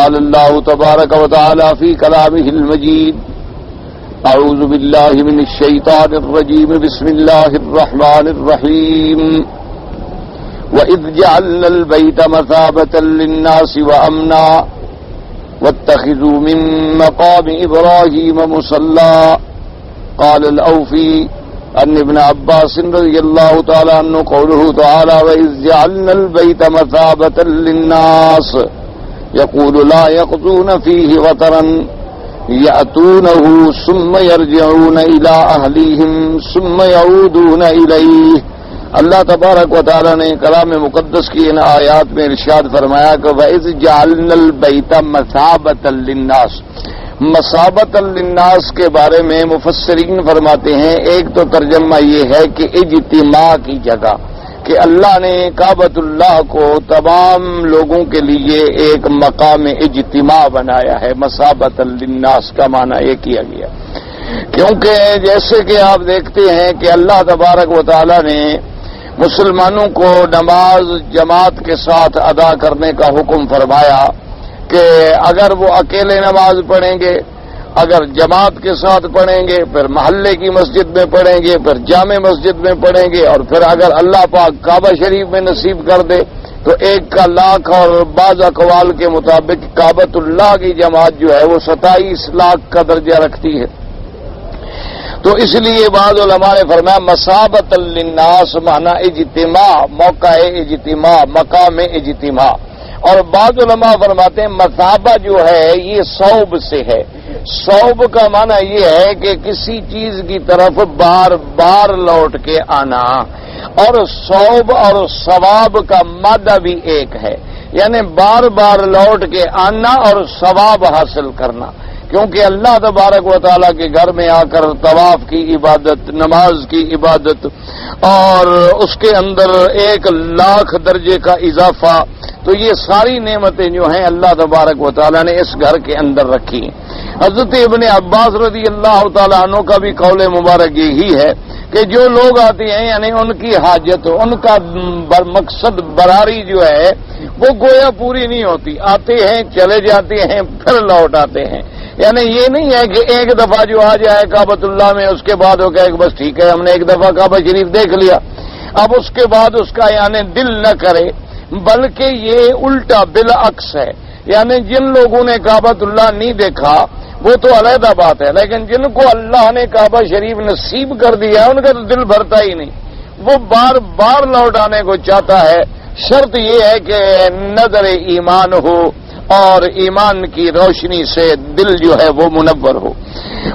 قال الله تبارك وتعالى في كلامه المجيد أعوذ بالله من الشيطان الرجيم بسم الله الرحمن الرحيم وإذ جعلنا البيت مثابة للناس وأمنا واتخذوا من مقام إبراهيم مصلى قال الأوفي عن ابن عباس رضي الله تعالى عنه قوله تعالى وإذ جعلنا البيت مثابة للناس يقول لا يقضون فيه وترا يأتونه ثم يرجعون إلى أهليهم ثم يعودون إليه. اللہ تبارک و تعالی نے کلام مقدس کی ان آیات میں ارشاد فرمایا کہ وَإِذْ جَعَلْنَا الْبَيْتَ مَثَابَةً لِلنَّاسِ. مثابۃ للناس کے بارے میں مفسرین فرماتے ہیں ایک تو ترجمہ یہ ہے کہ اجتماع کی جگہ، کہ اللہ نے کعبۃ اللہ کو تمام لوگوں کے لیے ایک مقام اجتماع بنایا ہے. مثابۃ للناس کا معنی یہ کیا گیا کیونکہ جیسے کہ آپ دیکھتے ہیں کہ اللہ تبارک و تعالی نے مسلمانوں کو نماز جماعت کے ساتھ ادا کرنے کا حکم فرمایا کہ اگر وہ اکیلے نماز پڑھیں گے، اگر جماعت کے ساتھ پڑھیں گے، پھر محلے کی مسجد میں پڑھیں گے، پھر جامع مسجد میں پڑھیں گے، اور پھر اگر اللہ پاک کعبہ شریف میں نصیب کر دے تو 1,00,000 اور بعض اقوال کے مطابق کعبۃ اللہ کی جماعت جو ہے وہ 27 لاکھ کا درجہ رکھتی ہے. تو اس لیے بعض علماء نے فرمایا مثابۃ للناس معنی اجتماع، موقع اجتماع، مقام اجتماع. اور بعض علماء فرماتے ہیں مثابہ جو ہے یہ صوب سے ہے. صوب کا معنی یہ ہے کہ کسی چیز کی طرف بار بار لوٹ کے آنا، اور صوب اور ثواب کا مادہ بھی ایک ہے، یعنی بار بار لوٹ کے آنا اور ثواب حاصل کرنا. کیونکہ اللہ تبارک و تعالیٰ کے گھر میں آ کر طواف کی عبادت، نماز کی عبادت، اور اس کے اندر 1,00,000 درجے کا اضافہ، تو یہ ساری نعمتیں جو ہیں اللہ تبارک و تعالیٰ نے اس گھر کے اندر رکھی ہیں. حضرت ابن عباس رضی اللہ تعالیٰ عنہ کا بھی قول مبارک یہی ہے کہ جو لوگ آتے ہیں یعنی ان کی حاجت، ان کا مقصد براری جو ہے وہ گویا پوری نہیں ہوتی، آتے ہیں چلے جاتے ہیں پھر لوٹ آتے ہیں. یعنی یہ نہیں ہے کہ ایک دفعہ جو آ جائے کعبۃ اللہ میں اس کے بعد وہ کہے کہ بس ٹھیک ہے ہم نے ایک دفعہ کعبہ شریف دیکھ لیا، اب اس کے بعد اس کا یعنی دل نہ کرے، بلکہ یہ الٹا بالعکس ہے. یعنی جن لوگوں نے کعبۃ اللہ نہیں دیکھا وہ تو علیحدہ بات ہے، لیکن جن کو اللہ نے کعبہ شریف نصیب کر دیا ان کا تو دل بھرتا ہی نہیں، وہ بار بار لوٹ آنے کو چاہتا ہے. شرط یہ ہے کہ نظر ایمان ہو اور ایمان کی روشنی سے دل جو ہے وہ منور ہو.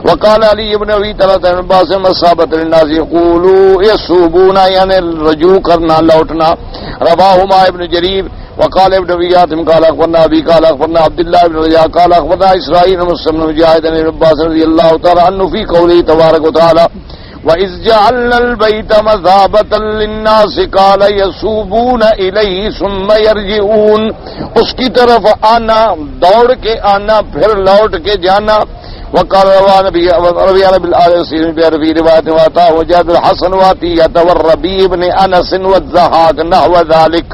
وقال علی ابن ابی طلحہ عباس مثابۃ للناس یقولوا یصوبون یعنی رجوع کرنا، لوٹنا. رواہما ابن جریر وقال ابن ابی حاتم قال اخبرنا ابی قال اخبرنا عبداللہ بن رجاء قال اخبرنا اسرائیل مسلم بن مجاہد عن عباس رضی اللہ تعالی عنہ فی قوله تبارک وتعالی وَإِذْ جَعَلْنَا الْبَيْتَ مَثَابَةً لِلنَّاسِ قَالَ يَصُوبُونَ إِلَيْهِ ثُمَّ يَرْجِعُونَ. اس کی طرف آنا، دوڑ کے آنا، پھر لوٹ کے جانا. وقال روان في رواية واتاه وجاد الحسن واتية والربيع بن أنس والضحاك نحو ذلك.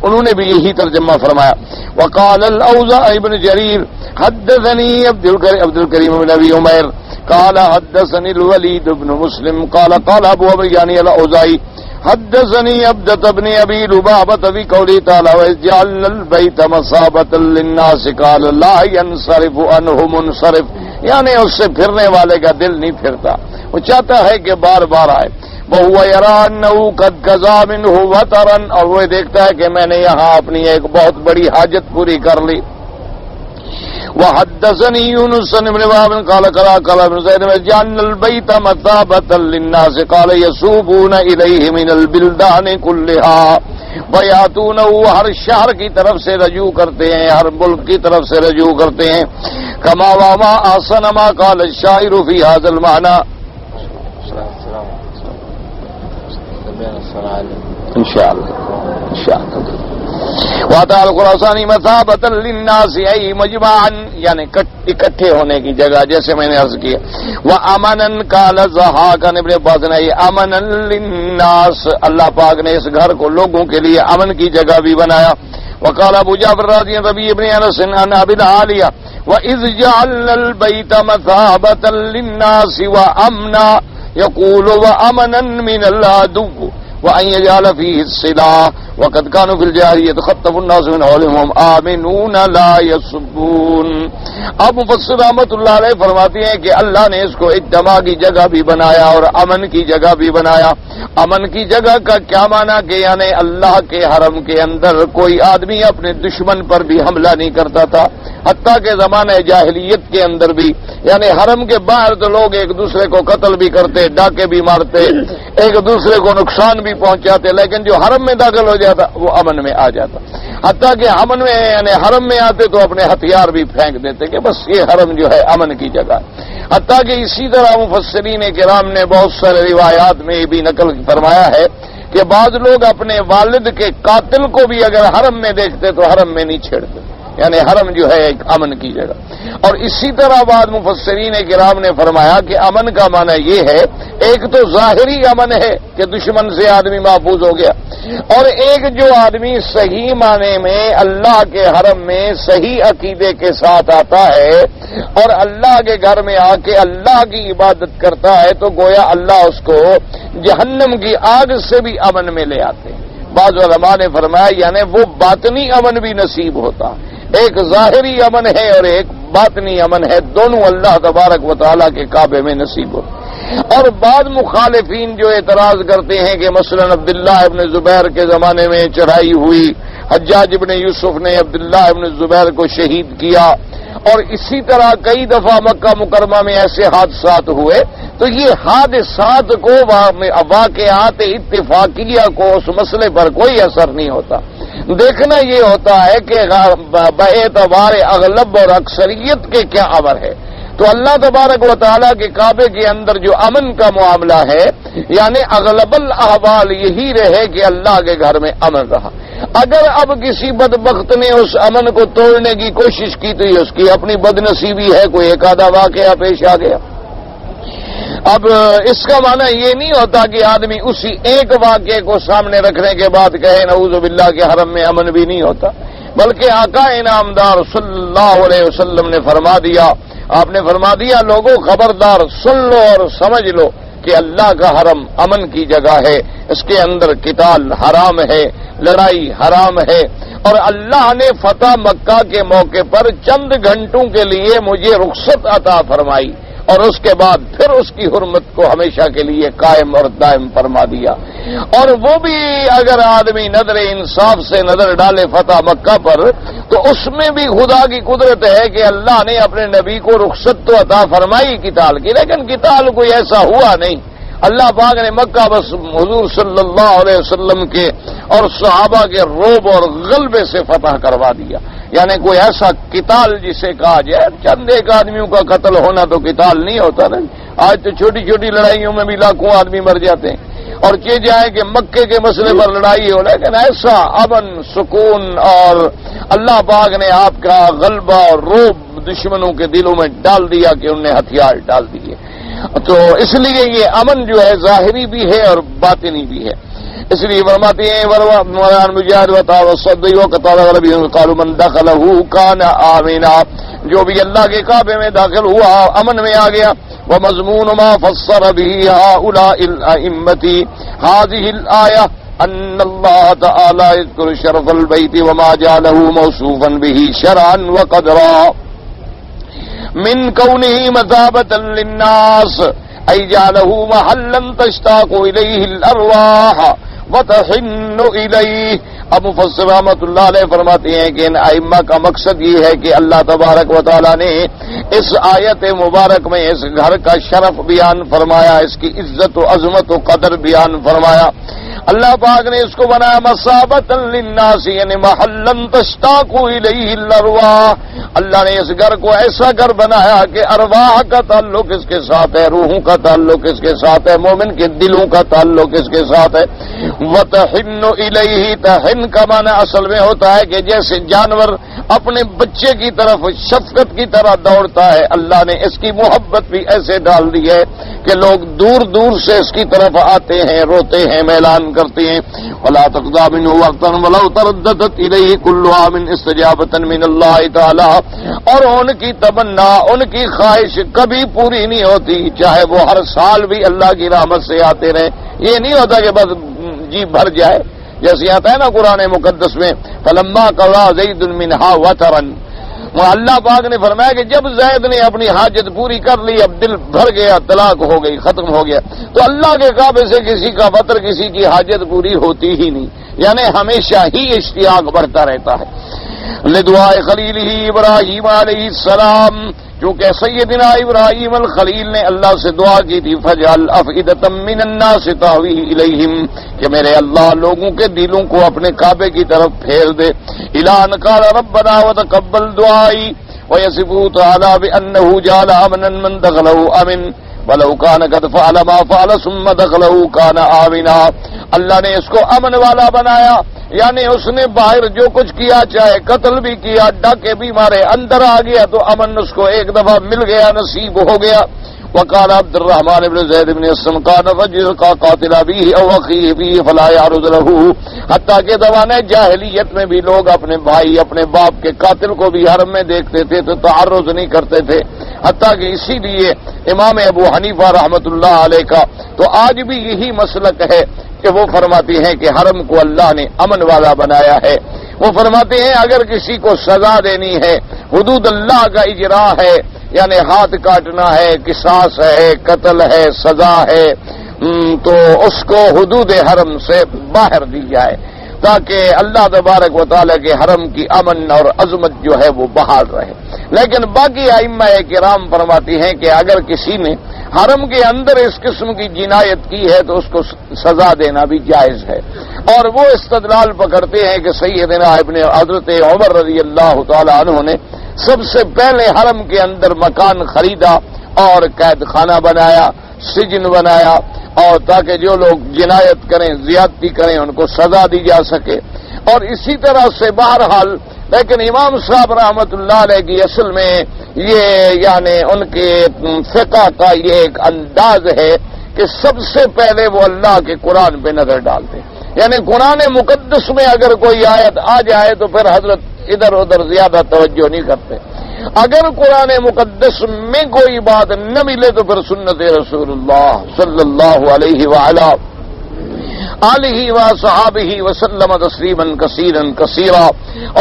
انہوں نے بھی یہی ترجمہ فرمایا. وقال الأوزاعي بن جرير حدثني عبد الكريم بن أبي عمير قال حدثني الوليد بن مسلم قال أبو عمرو يعني الأوزاعي حدثني عبدة بن أبي لبابة في قوله تعالى وإذ جعلنا البيت مثابة للناس قال لا ينصرف عنه منصرف. یعنی اس سے پھرنے والے کا دل نہیں پھرتا، وہ چاہتا ہے کہ بار بار آئے. وَهُوَ يَرَىٰ أَنَّهُ قَدْ قَضَىٰ مِنْهُ وَتَرًا. اور وہ دیکھتا ہے کہ میں نے یہاں اپنی ایک بہت بڑی حاجت پوری کر لی. وحدثني يونس بن وهب قال قال ابن زيد جعلنا البيت مثابة للناس قال يصوبون إليه من البلدان كلها ويأتونه. ہر شہر کی طرف سے رجوع کرتے ہیں، ہر ملک کی طرف سے رجوع کرتے ہیں. كما وما أحسن ما قال الشاعر في هذا المعنى. ان شاء اللہ وَتَعَالَى الْخُرَاسَانِي مَثَابَةً لِلنَّاسِ أَيْ مَجْمَعًا یعنی اکٹھے ہونے کی جگہ، جیسے میں نے عرض کیا. وَأَمَنًا قَالَ الضَّحَاكُ ابن عباس نے یہ أَمَنًا لِلنَّاسِ اللہ پاک نے اس گھر کو لوگوں کے لیے امن کی جگہ بھی بنایا. وقال ابو جعفر راضی ربیع بن انس عن ابی العالیہ وَإِذْ جَعَلْنَا الْبَيْتَ مَثَابَةً لِلنَّاسِ وَأَمْنًا يَقُولُ وَأَمْنًا مِنَ الْعَدُوِّ وَأَنْ يَجْعَلَ فِيهِ الصِّلَاةَ وَقَدْ كَانُوا فِي الْجَاهِلِيَّةِ يَتَخَطَّفُ النَّاسُ مِنْ حَوْلِهِمْ آمِنُونَ لَا يَصُبُّونَ. اب مفسر رحمۃ اللہ علیہ فرماتے ہیں کہ اللہ نے اس کو اجتماع کی جگہ بھی بنایا اور امن کی جگہ بھی بنایا. امن کی جگہ کا کیا معنی کہ یعنی اللہ کے حرم کے اندر کوئی آدمی اپنے دشمن پر بھی حملہ نہیں کرتا تھا، حتیٰ کہ زمانہ جاہلیت کے اندر بھی، یعنی حرم کے باہر تو لوگ ایک دوسرے کو قتل بھی کرتے، ڈاکے بھی مارتے، ایک دوسرے کو نقصان بھی پہنچاتے، لیکن جو حرم میں داخل ہو جاتا وہ امن میں آ جاتا. حتیٰ کہ امن میں یعنی حرم میں آتے تو اپنے ہتھیار بھی پھینک دیتے کہ بس یہ حرم جو ہے امن کی جگہ. حتیٰ کہ اسی طرح مفسرین کرام نے بہت سارے روایات میں بھی نقل فرمایا ہے کہ بعض لوگ اپنے والد کے قاتل کو بھی اگر حرم میں دیکھتے تو حرم میں نہیں چھیڑتے، یعنی حرم جو ہے ایک امن کی جگہ. اور اسی طرح بعض مفسرین کرام نے فرمایا کہ امن کا معنی یہ ہے، ایک تو ظاہری امن ہے کہ دشمن سے آدمی محفوظ ہو گیا، اور ایک جو آدمی صحیح معنی میں اللہ کے حرم میں صحیح عقیدے کے ساتھ آتا ہے اور اللہ کے گھر میں آ کے اللہ کی عبادت کرتا ہے تو گویا اللہ اس کو جہنم کی آگ سے بھی امن میں لے آتے ہیں. بعض علماء نے فرمایا یعنی وہ باطنی امن بھی نصیب ہوتا، ایک ظاہری امن ہے اور ایک باطنی امن ہے، دونوں اللہ تبارک و تعالیٰ کے کعبے میں نصیب ہو. اور بعض مخالفین جو اعتراض کرتے ہیں کہ مثلا عبداللہ ابن زبیر کے زمانے میں چڑھائی ہوئی، حجاج ابن یوسف نے عبداللہ ابن زبیر کو شہید کیا، اور اسی طرح کئی دفعہ مکہ مکرمہ میں ایسے حادثات ہوئے، تو یہ حادثات کو واقعات اتفاقیہ کو اس مسئلے پر کوئی اثر نہیں ہوتا. دیکھنا یہ ہوتا ہے کہ باعتبار اغلب اور اکثریت کے کیا امر ہے. تو اللہ تبارک و تعالیٰ کے کعبے کے اندر جو امن کا معاملہ ہے یعنی اغلب الاحوال یہی رہے کہ اللہ کے گھر میں امن رہا. اگر اب کسی بدبخت نے اس امن کو توڑنے کی کوشش کی تو یہ اس کی اپنی بدنصیبی ہے، کوئی ایک آدھا واقعہ پیش آ گیا. اب اس کا معنی یہ نہیں ہوتا کہ آدمی اسی ایک واقعے کو سامنے رکھنے کے بعد کہے نعوذ باللہ کے حرم میں امن بھی نہیں ہوتا، بلکہ آقا انعامدار صلی اللہ علیہ وسلم نے فرما دیا، آپ نے فرما دیا لوگوں خبردار سن لو اور سمجھ لو کہ اللہ کا حرم امن کی جگہ ہے، اس کے اندر قتال حرام ہے، لڑائی حرام ہے. اور اللہ نے فتح مکہ کے موقع پر چند گھنٹوں کے لیے مجھے رخصت عطا فرمائی اور اس کے بعد پھر اس کی حرمت کو ہمیشہ کے لیے قائم اور دائم فرما دیا. اور وہ بھی اگر آدمی نظر انصاف سے نظر ڈالے فتح مکہ پر تو اس میں بھی خدا کی قدرت ہے کہ اللہ نے اپنے نبی کو رخصت تو عطا فرمائی قتال کی، لیکن قتال کوئی ایسا ہوا نہیں. اللہ پاک نے مکہ بس حضور صلی اللہ علیہ وسلم کے اور صحابہ کے روب اور غلبے سے فتح کروا دیا. یعنی کوئی ایسا قتال جسے کہا جائے چند ایک آدمیوں کا قتل ہونا تو قتال نہیں ہوتا نا. آج تو چھوٹی چھوٹی لڑائیوں میں بھی لاکھوں آدمی مر جاتے ہیں، اور یہ جائے کہ مکے کے مسئلے پر لڑائی ہو، لیکن ایسا امن سکون اور اللہ پاک نے آپ کا غلبہ اور روب دشمنوں کے دلوں میں ڈال دیا کہ انہیں ہتھیار ڈال دیے. تو اس لیے یہ امن جو ہے ظاہری بھی ہے اور باطنی بھی ہے. اس لیے فرماتے ہیں قالوا من دخلہ کان آمنا، جو بھی اللہ کے کعبے میں داخل ہوا امن میں آ گیا. ومضمون ما فسر به هؤلاء الائمة هذه الآية ان اللہ تعالی يذكر شرف البيت وما جعله موصوفا به شرعا وقدرا من كونه مثابة للناس أي جعله محلا تشتاق إليه الأرواح وتحن إليه. اب مفسر رحمۃ اللہ علیہ فرماتے ہیں کہ ان ائمہ کا مقصد یہ ہے کہ اللہ تبارک و تعالیٰ نے اس آیت مبارک میں اس گھر کا شرف بیان فرمایا، اس کی عزت و عظمت و قدر بیان فرمایا. اللہ پاک نے اس کو بنایا مثابۃ للناس یعنی محلا تشتاق الیہ الارواح، اللہ نے اس گھر کو ایسا گھر بنایا کہ ارواح کا تعلق اس کے ساتھ ہے، روحوں کا تعلق اس کے ساتھ ہے، مومن کے دلوں کا تعلق اس کے ساتھ ہے۔ وَتَحِنُّ إِلَيْهِ، تحن کا معنی اصل میں ہوتا ہے کہ جیسے جانور اپنے بچے کی طرف شفقت کی طرح دوڑتا ہے، اللہ نے اس کی محبت بھی ایسے ڈال دی ہے کہ لوگ دور دور سے اس کی طرف آتے ہیں، روتے ہیں، میلان کرتے ہیں۔ وَلَا تَقْضَىٰ مِنْهُ وَقْتًا وَلَوْ تَرَدَّدَتْ إِلَيْهِ كُلُّ عَامٍ اسْتِجَابَةً مِنَ اللَّهِ تَعَالَىٰ، اور ان کی تمنا، ان کی خواہش کبھی پوری نہیں ہوتی، چاہے وہ ہر سال بھی اللہ کی رحمت سے آتے رہے۔ یہ نہیں ہوتا کہ بس جی بھر جائے، جیسے آتا ہے نا قرآن مقدس میں فَلَمَّا قَضَىٰ زَيْدٌ مِّنْهَا وَطَرًا، اللہ پاک نے فرمایا کہ جب زید نے اپنی حاجت پوری کر لی، اب دل بھر گیا، طلاق ہو گئی، ختم ہو گیا، تو اللہ کے کعبے سے کسی کا وطر، کسی کی حاجت پوری ہوتی ہی نہیں، یعنی ہمیشہ ہی اشتیاق بڑھتا رہتا ہے۔ لدعاء خلیلہ ابراہیم علیہ السلام، چونکہ سیدنا ابراہیم الخلیل نے اللہ سے دعا کی تھی فجعل افئدۃ من الناس تهوی الیہم، کہ میرے اللہ لوگوں کے دلوں کو اپنے کعبے کی طرف پھیر دے۔ الی ان قال ربنا وتقبل دعائی، ویصفہ تعالی بانہ جعل امنا من دخلہ امن ولو کان قد فعل ما فعل ثم دخلہ کان آمنا، اللہ نے اس کو امن والا بنایا، یعنی اس نے باہر جو کچھ کیا، چاہے قتل بھی کیا، ڈاکے بھی مارے، اندر آ گیا تو امن اس کو ایک دفعہ مل گیا، نصیب ہو گیا۔ وقال عبد الرحمن بن زید بن اسلم کان رجل کا قاتل ابیہ او اخیہ فیہ فلا یعرض لہ، حتیٰ کہ زمانہ جاہلیت میں بھی لوگ اپنے بھائی، اپنے باپ کے قاتل کو بھی حرم میں دیکھتے تھے تو تعرض نہیں کرتے تھے، حتیٰ کہ اسی لیے امام ابو حنیفہ رحمۃ اللہ علیہ کا تو آج بھی یہی مسلک ہے کہ وہ فرماتے ہیں کہ حرم کو اللہ نے امن والا بنایا ہے۔ وہ فرماتے ہیں اگر کسی کو سزا دینی ہے، حدود اللہ کا اجرا ہے، یعنی ہاتھ کاٹنا ہے، قصاص ہے، قتل ہے، سزا ہے، تو اس کو حدود حرم سے باہر دی جائے تاکہ اللہ تبارک و تعالیٰ کے حرم کی امن اور عظمت جو ہے وہ بحال رہے۔ لیکن باقی ائمہ کرام فرماتی ہیں کہ اگر کسی نے حرم کے اندر اس قسم کی جنایت کی ہے تو اس کو سزا دینا بھی جائز ہے، اور وہ استدلال پکڑتے ہیں کہ سیدنا ابن حضرت عمر رضی اللہ تعالی عنہ نے سب سے پہلے حرم کے اندر مکان خریدا اور قید خانہ بنایا، سجن بنایا، اور تاکہ جو لوگ جنایت کریں، زیادتی کریں، ان کو سزا دی جا سکے۔ اور اسی طرح سے بہرحال لیکن امام صاحب رحمت اللہ علیہ کی اصل میں یہ یعنی ان کے فقہ کا یہ ایک انداز ہے کہ سب سے پہلے وہ اللہ کے قرآن پہ نظر ڈالتے، یعنی قرآن مقدس میں اگر کوئی آیت آ جائے تو پھر حضرت ادھر ادھر زیادہ توجہ نہیں کرتے، اگر قرآن مقدس میں کوئی بات نہ ملے تو پھر سنت رسول اللہ صلی اللہ علیہ وآلہ آلہ وصحابہ وسلم تسلیما کثیرا کثیرا،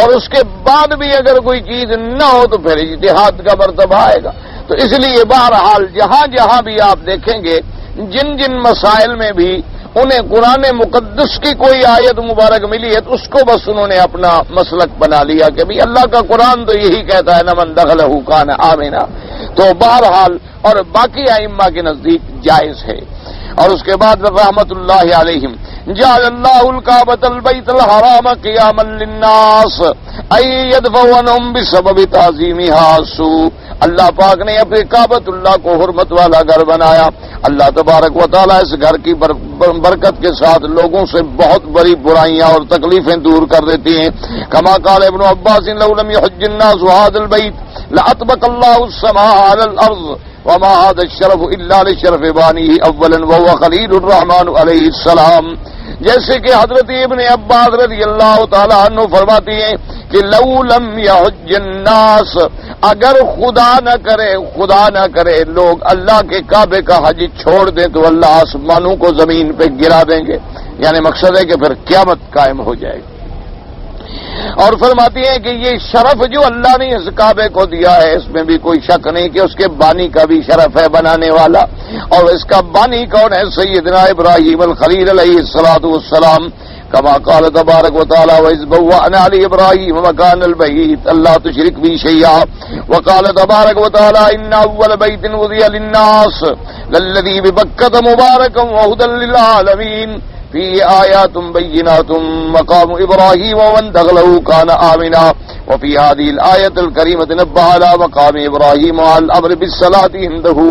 اور اس کے بعد بھی اگر کوئی چیز نہ ہو تو پھر اجتہاد کا مرتبہ آئے گا۔ تو اس لیے بہرحال جہاں جہاں بھی آپ دیکھیں گے جن جن مسائل میں بھی انہیں قرآن مقدس کی کوئی آیت مبارک ملی ہے تو اس کو بس انہوں نے اپنا مسلک بنا لیا کہ بھی اللہ کا قرآن تو یہی کہتا ہے نہ من دخلہ کان آمنا، تو بہرحال اور باقی ائمہ کے نزدیک جائز ہے۔ اور اس کے بعد رحمت اللہ علیہم جعل اللہ الکعبۃ البیت الحرام قیاما للناس ای یدفع عنہم بسبب تعظیمها السوء، اللہ پاک نے اپنے کعبۃ اللہ کو حرمت والا گھر بنایا، اللہ تبارک و تعالیٰ اس گھر کی برکت کے ساتھ لوگوں سے بہت بڑی برائیاں اور تکلیفیں دور کر دیتی ہیں۔ کما قال ابن عباس لو لم يحج الناس هذا البيت لأطبق الله السماء على الأرض وما هذا الشرف إلا لشرف بانيه أولا وهو خليل الرحمن علیہ السلام، جیسے کہ حضرت ابن عباس رضی اللہ تعالی عنہ فرماتی ہیں کہ لو لم يحج الناس، اگر خدا نہ کرے لوگ اللہ کے کعبے کا حج چھوڑ دیں تو اللہ آسمانوں کو زمین پہ گرا دیں گے، یعنی مقصد ہے کہ پھر قیامت قائم ہو جائے گی۔ اور فرماتی ہیں کہ یہ شرف جو اللہ نے اس کعبے کو دیا ہے اس میں بھی کوئی شک نہیں کہ اس کے بانی کا بھی شرف ہے، بنانے والا، اور اس کا بانی کون ہے؟ سیدنا ابراہیم الخلیل علیہ الصلوۃ والسلام، کما قال تبارک و تعالی وَإِذْ بَوَّأْنَا لِإِبْرَاهِيمَ مَكَانَ الْبَيْتِ أَلَّا تُشْرِكْ بِي شَيْئًا وقال تبارک و تعالی إِنَّ أَوَّلَ بَيْتٍ وُضِعَ لِلنَّاسِ لَلَّذِي بِبَكَّةَ مُبَارَكًا وَهُدًى لِلْعَالَمِينَ، فی آیات بینات مقام ابراہیم ومن دخلہ کان آمنا وفی هذه الآیۃ الکریمۃ نبہ علی مقام ابراہیم وعلی الامر بالصلاۃ عنده.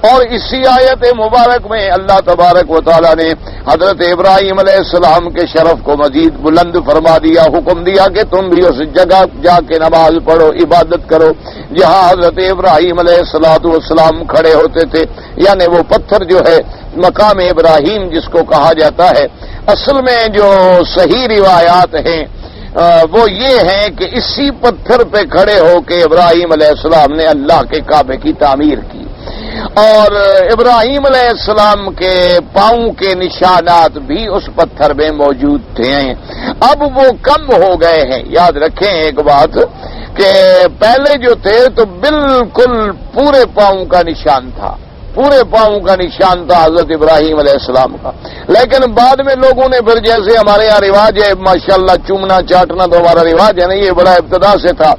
اور اسی آیت مبارک میں اللہ تبارک و تعالی نے حضرت ابراہیم علیہ السلام کے شرف کو مزید بلند فرما دیا، حکم دیا کہ تم بھی اس جگہ جا کے نماز پڑھو، عبادت کرو جہاں حضرت ابراہیم علیہ السلام کھڑے ہوتے تھے. یعنی وہ پتھر جو ہے مقام ابراہیم جس کو کہا جاتا ہے، اصل میں جو صحیح روایات ہیں وہ یہ ہیں کہ اسی پتھر پہ کھڑے ہو کے ابراہیم علیہ السلام نے اللہ کے کعبے کی تعمیر کی، اور ابراہیم علیہ السلام کے پاؤں کے نشانات بھی اس پتھر میں موجود تھے. اب وہ کم ہو گئے ہیں. یاد رکھیں ایک بات کہ پہلے جو تھے تو بالکل پورے پاؤں کا نشان تھا، پورے پاؤں کا نشان تھا حضرت ابراہیم علیہ السلام کا. لیکن بعد میں لوگوں نے پھر جیسے ہمارے یہاں رواج ہے ماشاءاللہ چومنا چاٹنا تو ہمارا رواج ہے نا، یہ بڑا ابتدا سے تھا،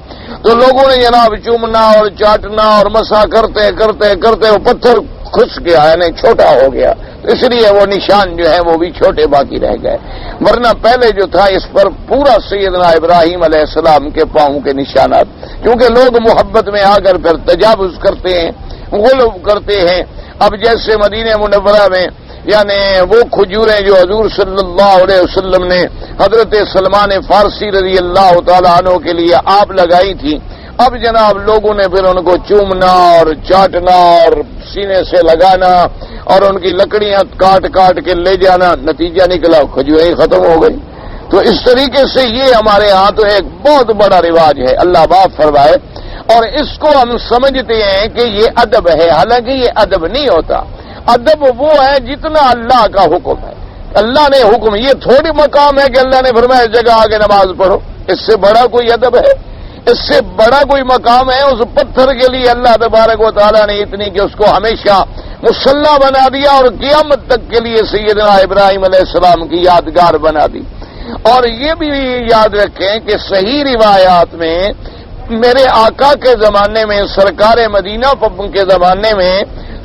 تو لوگوں نے جناب چومنا اور چاٹنا اور مسا کرتے کرتے کرتے وہ پتھر خس گیا، یعنی چھوٹا ہو گیا، تو اس لیے وہ نشان جو ہے وہ بھی چھوٹے باقی رہ گئے. ورنہ پہلے جو تھا اس پر پورا سیدنا ابراہیم علیہ السلام کے پاؤں کے نشانات، کیونکہ لوگ محبت میں آ کر پھر تجاوز کرتے ہیں، غلو کرتے ہیں. اب جیسے مدینہ منورہ میں یعنی وہ کھجوریں جو حضور صلی اللہ علیہ وسلم نے حضرت سلمان فارسی رضی اللہ تعالیٰ عنہ کے لیے آپ لگائی تھی، اب جناب لوگوں نے پھر ان کو چومنا اور چاٹنا اور سینے سے لگانا اور ان کی لکڑیاں کاٹ کاٹ کے لے جانا، نتیجہ نکلا کھجوریں ہی ختم ہو گئی. تو اس طریقے سے یہ ہمارے ہاں تو ایک بہت بڑا رواج ہے، اللہ معاف فرمائے. اور اس کو ہم سمجھتے ہیں کہ یہ ادب ہے، حالانکہ یہ ادب نہیں ہوتا. ادب وہ ہے جتنا اللہ کا حکم ہے. اللہ نے حکم، یہ تھوڑی مقام ہے کہ اللہ نے فرمایا اس جگہ آگے نماز پڑھو، اس سے بڑا کوئی ادب ہے، اس سے بڑا کوئی مقام ہے. اس پتھر کے لیے اللہ تبارک و تعالیٰ نے اتنی کہ اس کو ہمیشہ مصلی بنا دیا اور قیامت تک کے لیے سیدنا ابراہیم علیہ السلام کی یادگار بنا دی. اور یہ بھی یاد رکھیں کہ صحیح روایات میں میرے آقا کے زمانے میں، سرکار مدینہ کے زمانے میں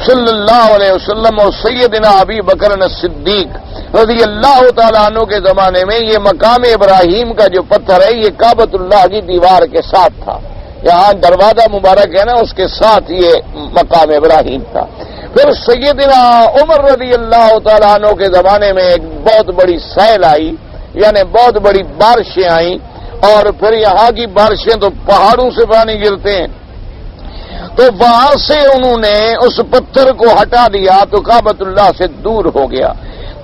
صلی اللہ علیہ وسلم اور سیدنا ابی بکر صدیق رضی اللہ تعالیٰ عنہ کے زمانے میں یہ مقام ابراہیم کا جو پتھر ہے یہ کعبۃ اللہ کی دیوار کے ساتھ تھا. یہاں دروازہ مبارک ہے نا، اس کے ساتھ یہ مقام ابراہیم تھا. پھر سیدنا عمر رضی اللہ تعالیٰ عنہ کے زمانے میں ایک بہت بڑی سیل آئی، یعنی بہت بڑی بارشیں آئیں، اور پھر یہاں کی بارشیں تو پہاڑوں سے پانی گرتے ہیں، تو وہاں سے انہوں نے اس پتھر کو ہٹا دیا تو کعبۃ اللہ سے دور ہو گیا.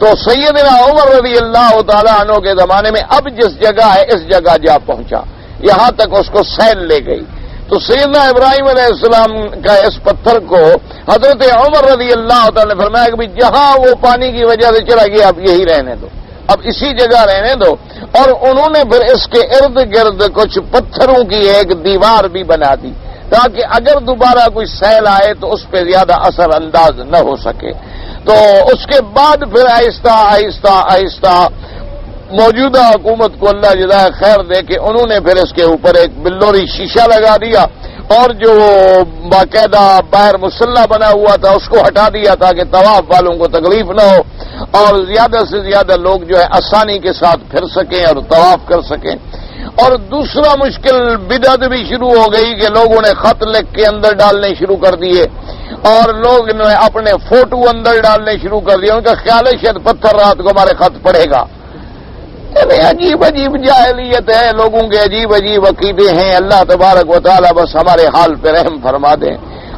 تو سیدنا عمر رضی اللہ تعالیٰ عنہ کے زمانے میں اب جس جگہ ہے اس جگہ جا پہنچا، یہاں تک اس کو سیل لے گئی. تو سیدنا ابراہیم علیہ السلام کا اس پتھر کو حضرت عمر رضی اللہ تعالیٰ نے فرمایا کہ جہاں وہ پانی کی وجہ سے چلا گیا اب یہی رہنے دو، اب اسی جگہ رہنے دو. اور انہوں نے پھر اس کے ارد گرد کچھ پتھروں کی ایک دیوار بھی بنا دی تاکہ اگر دوبارہ کوئی سیل آئے تو اس پہ زیادہ اثر انداز نہ ہو سکے. تو اس کے بعد پھر آہستہ آہستہ آہستہ موجودہ حکومت کو اللہ جزائے خیر دے کہ انہوں نے پھر اس کے اوپر ایک بلوری شیشہ لگا دیا اور جو باقاعدہ باہر مسلح بنا ہوا تھا اس کو ہٹا دیا تاکہ طواف والوں کو تکلیف نہ ہو اور زیادہ سے زیادہ لوگ جو ہے آسانی کے ساتھ پھر سکیں اور طواف کر سکیں. اور دوسرا مشکل بدعت بھی شروع ہو گئی کہ لوگوں نے خط لکھ کے اندر ڈالنے شروع کر دیے اور لوگ نے اپنے فوٹو اندر ڈالنے شروع کر دیے. ان کا خیال ہے شاید پتھر رات کو ہمارے خط پڑھے گا. عجیب عجیب جاہلیت ہے، لوگوں کے عجیب عجیب عقیدے ہیں. اللہ تبارک و تعالیٰ بس ہمارے حال پہ رحم فرما دیں.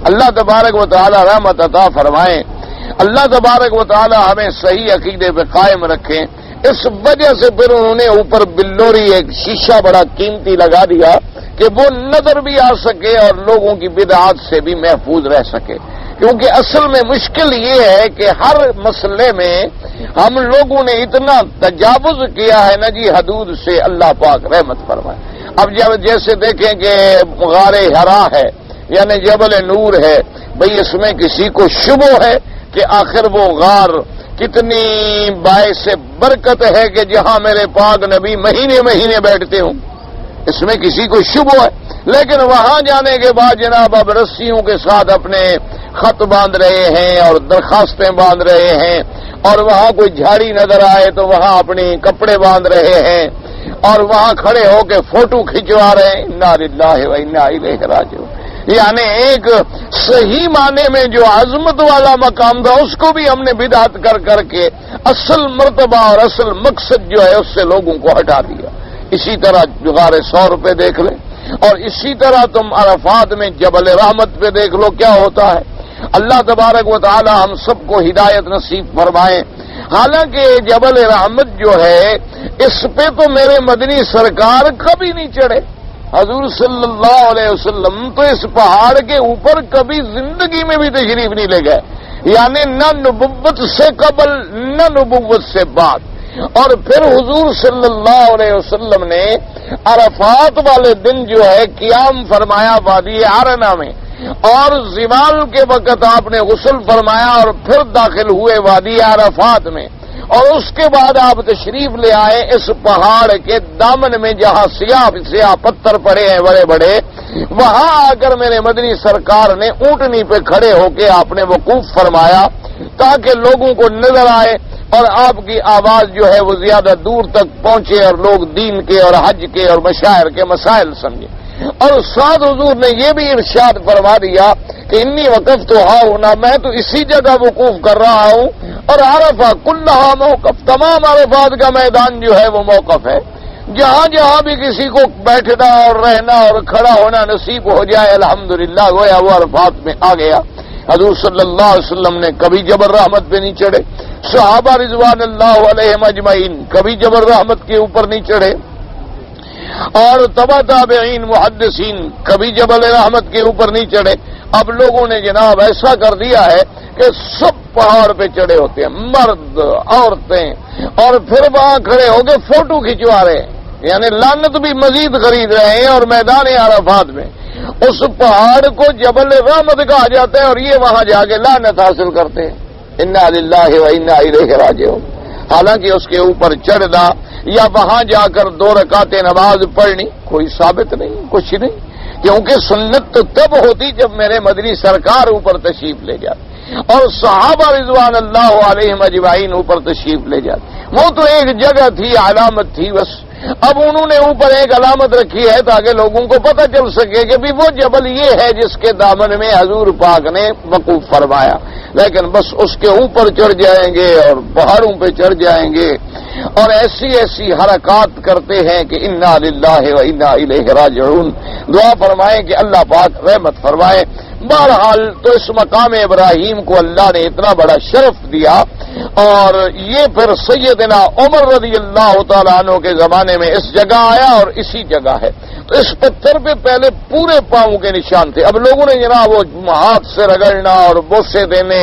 اللہ تبارک و تعالیٰ رحمت عطا فرمائیں. اللہ تبارک و تعالیٰ ہمیں صحیح عقیدے پہ قائم رکھیں. اس وجہ سے پھر انہوں نے اوپر بلوری ایک شیشہ بڑا قیمتی لگا دیا کہ وہ نظر بھی آ سکے اور لوگوں کی بدعات سے بھی محفوظ رہ سکے. کیونکہ اصل میں مشکل یہ ہے کہ ہر مسئلے میں ہم لوگوں نے اتنا تجاوز کیا ہے نا جی حدود سے، اللہ پاک رحمت فرمائے. اب جب جیسے دیکھیں کہ غار حرا ہے یعنی جبل نور ہے، بھئی اس میں کسی کو شبہ ہے کہ آخر وہ غار کتنی باعث برکت ہے کہ جہاں میرے پاک نبی مہینے مہینے بیٹھتے ہوں، اس میں کسی کو شبہ ہے. لیکن وہاں جانے کے بعد جناب اب رسیوں کے ساتھ اپنے خط باندھ رہے ہیں اور درخواستیں باندھ رہے ہیں اور وہاں کوئی جھاڑی نظر آئے تو وہاں اپنی کپڑے باندھ رہے ہیں اور وہاں کھڑے ہو کے فوٹو کھنچوا رہے ہیں. انا للہ و انا الیہ راجعون. یعنی ایک صحیح معنی میں جو عظمت والا مقام تھا اس کو بھی ہم نے بدعت کر کے اصل مرتبہ اور اصل مقصد جو ہے اس سے لوگوں کو ہٹا دیا. اسی طرح جگار 100 روپے دیکھ لیں اور اسی طرح تم عرفات میں جبل رحمت پہ دیکھ لو کیا ہوتا ہے. اللہ تبارک و تعالی ہم سب کو ہدایت نصیب فرمائیں. حالانکہ جبل رحمت جو ہے اس پہ تو میرے مدنی سرکار کبھی نہیں چڑھے. حضور صلی اللہ علیہ وسلم تو اس پہاڑ کے اوپر کبھی زندگی میں بھی تشریف نہیں لے گئے. یعنی نہ نبوت سے قبل نہ نبوت سے بعد. اور پھر حضور صلی اللہ علیہ وسلم نے عرفات والے دن جو ہے قیام فرمایا وادی عرنا میں اور زوال کے وقت آپ نے غسل فرمایا اور پھر داخل ہوئے وادی عرفات میں. اور اس کے بعد آپ تشریف لے آئے اس پہاڑ کے دامن میں جہاں سیاہ پتھر پڑے ہیں بڑے بڑے. وہاں آ کر میرے مدنی سرکار نے اونٹنی پہ کھڑے ہو کے آپ نے وقوف فرمایا تاکہ لوگوں کو نظر آئے اور آپ کی آواز جو ہے وہ زیادہ دور تک پہنچے اور لوگ دین کے اور حج کے اور مشاعر کے مسائل سمجھیں. اور ساتھ حضور نے یہ بھی ارشاد فرما دیا کہ انی وقف تو ہونا میں تو اسی جگہ وقوف کر رہا ہوں اور عرفہ کلھا موقف. تمام عرفات کا میدان جو ہے وہ موقف ہے. جہاں جہاں بھی کسی کو بیٹھنا اور رہنا اور کھڑا ہونا نصیب ہو جائے الحمدللہ گویا وہ عرفات میں آ گیا. حضور صلی اللہ علیہ وسلم نے کبھی جبل رحمت پہ نہیں چڑھے. صحابہ رضوان اللہ علیہم اجمعین کبھی جبل رحمت کے اوپر نہیں چڑھے اور تبع تابعین محدثین کبھی جبل رحمت کے اوپر نہیں چڑھے. اب لوگوں نے جناب ایسا کر دیا ہے کہ سب پہاڑ پہ چڑھے ہوتے ہیں مرد عورتیں اور پھر وہاں کھڑے ہو کے فوٹو کھنچوا رہے ہیں. یعنی لعنت بھی مزید خرید رہے ہیں اور میدان عرفات میں اس پہاڑ کو جبل رحمت کہا جاتا ہے اور یہ وہاں جا کے لعنت حاصل کرتے ہیں. انا للہ و انا الیہ راجعون. حالانکہ اس کے اوپر چڑھنا یا وہاں جا کر 2 رکعتیں نماز پڑھنی کوئی ثابت نہیں کچھ نہیں. کیونکہ سنت تو تب ہوتی جب میرے مدنی سرکار اوپر تشریف لے جاتے اور صحابہ رضوان اللہ علیہم اجمعین اوپر تشریف لے جاتے. وہ تو ایک جگہ تھی علامت تھی بس. اب انہوں نے اوپر ایک علامت رکھی ہے تاکہ لوگوں کو پتہ چل سکے کہ بھی وہ جبل یہ ہے جس کے دامن میں حضور پاک نے وقوف فرمایا. لیکن بس اس کے اوپر چڑھ جائیں گے اور پہاڑوں پہ چڑھ جائیں گے اور ایسی ایسی حرکات کرتے ہیں کہ انا للہ و انا الیہ راجعون. دعا فرمائیں کہ اللہ پاک رحمت فرمائے. بہرحال تو اس مقام ابراہیم کو اللہ نے اتنا بڑا شرف دیا اور یہ پھر سیدنا عمر رضی اللہ تعالیٰ عنہ کے زمانے میں اس جگہ آیا اور اسی جگہ ہے. تو اس پتھر پہ پہلے پورے پاؤں کے نشان تھے. اب لوگوں نے جناب وہ ہاتھ سے رگڑنا اور بوسے دینے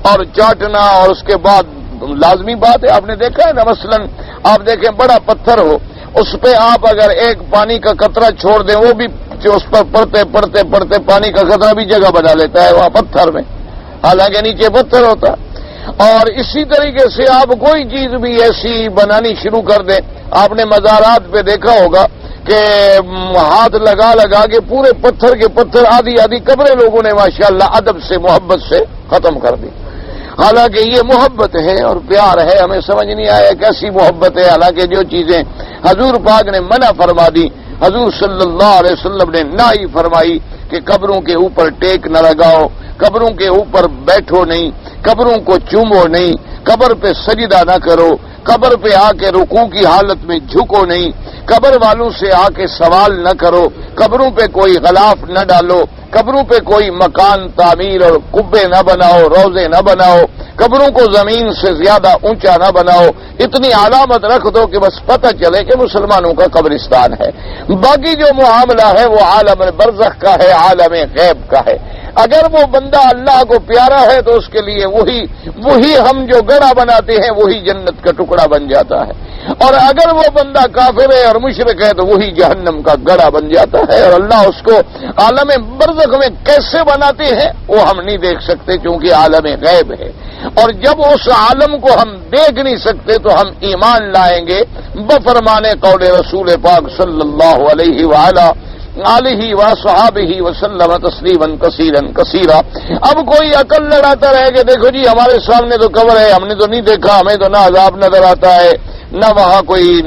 اور چاٹنا اور اس کے بعد لازمی بات ہے آپ نے دیکھا ہے نا مثلا آپ دیکھیں بڑا پتھر ہو اس پہ آپ اگر ایک پانی کا قطرہ چھوڑ دیں وہ بھی اس پر پڑتے پڑتے پڑتے پانی کا قطرہ بھی جگہ بنا لیتا ہے وہاں پتھر میں حالانکہ نیچے پتھر ہوتا. اور اسی طریقے سے آپ کوئی چیز بھی ایسی بنانی شروع کر دیں. آپ نے مزارات پہ دیکھا ہوگا کہ ہاتھ لگا لگا کے پورے پتھر کے پتھر آدھی آدھی قبریں لوگوں نے ماشاءاللہ ادب سے محبت سے ختم کر دی. حالانکہ یہ محبت ہے اور پیار ہے. ہمیں سمجھ نہیں آیا کیسی محبت ہے. حالانکہ جو چیزیں حضور پاک نے منع فرما دی حضور صلی اللہ علیہ وسلم نے نہ ہی فرمائی کہ قبروں کے اوپر ٹیک نہ لگاؤ قبروں کے اوپر بیٹھو نہیں قبروں کو چومو نہیں قبر پہ سجدہ نہ کرو قبر پہ آ کے رکوع کی حالت میں جھکو نہیں قبر والوں سے آ کے سوال نہ کرو قبروں پہ کوئی غلاف نہ ڈالو قبروں پہ کوئی مکان تعمیر اور قبے نہ بناؤ روزے نہ بناؤ قبروں کو زمین سے زیادہ اونچا نہ بناؤ. اتنی علامت رکھ دو کہ بس پتہ چلے کہ مسلمانوں کا قبرستان ہے. باقی جو معاملہ ہے وہ عالم برزخ کا ہے عالم غیب کا ہے. اگر وہ بندہ اللہ کو پیارا ہے تو اس کے لیے وہی ہم جو گڑھا بناتے ہیں وہی جنت کا ٹکڑا بن جاتا ہے اور اگر وہ بندہ کافر ہے اور مشرک ہے تو وہی جہنم کا گڑھا بن جاتا ہے. اور اللہ اس کو عالم برزخ میں کیسے بناتے ہیں وہ ہم نہیں دیکھ سکتے کیونکہ عالم غیب ہے. اور جب اس عالم کو ہم دیکھ نہیں سکتے تو ہم ایمان لائیں گے بفرمان قول رسول پاک صلی اللہ علیہ وآلہ آلہ وصحابہ وسلم تسلیما کثیرا کثیرا۔ اب کوئی عقل لڑاتا رہے کہ دیکھو جی ہمارے سامنے تو قبر ہے، ہم نے تو نہیں دیکھا، ہمیں تو نہ عذاب نظر آتا ہے نہ وہاں کوئی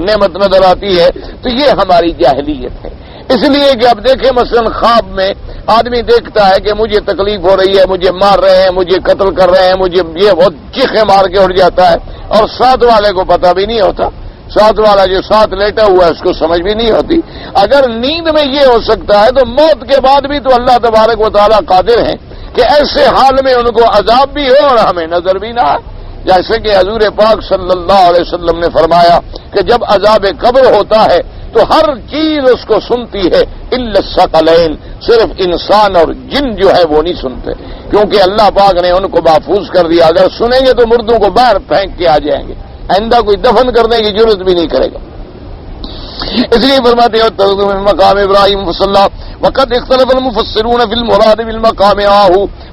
نعمت نظر آتی ہے، تو یہ ہماری جاہلیت ہے۔ اس لیے کہ اب دیکھیں مثلا خواب میں آدمی دیکھتا ہے کہ مجھے تکلیف ہو رہی ہے، مجھے مار رہے ہیں، مجھے قتل کر رہے ہیں، مجھے یہ بہت چیخیں مار کے اٹھ جاتا ہے، اور ساتھ والے کو پتہ بھی نہیں ہوتا، ساتھ والا جو ساتھ لیٹا ہوا ہے اس کو سمجھ بھی نہیں ہوتی۔ اگر نیند میں یہ ہو سکتا ہے تو موت کے بعد بھی تو اللہ تبارک و تعالیٰ قادر ہیں کہ ایسے حال میں ان کو عذاب بھی ہو اور ہمیں نظر بھی نہ آئے، جیسے کہ حضور پاک صلی اللہ علیہ وسلم نے فرمایا کہ جب عذاب قبر ہوتا ہے تو ہر چیز اس کو سنتی ہے الا الثقلین، صرف انسان اور جن جو ہے وہ نہیں سنتے، کیونکہ اللہ پاک نے ان کو محفوظ کر دیا، اگر سنیں گے تو مردوں کو باہر پھینک کے آ جائیں گے، آئندہ کوئی دفن کرنے کی ضرورت بھی نہیں کرے گا۔ اس لیے فرماتے ہیں مقام ابراہیم فصلی وقد اختلف المفسرون في المراد بالمقام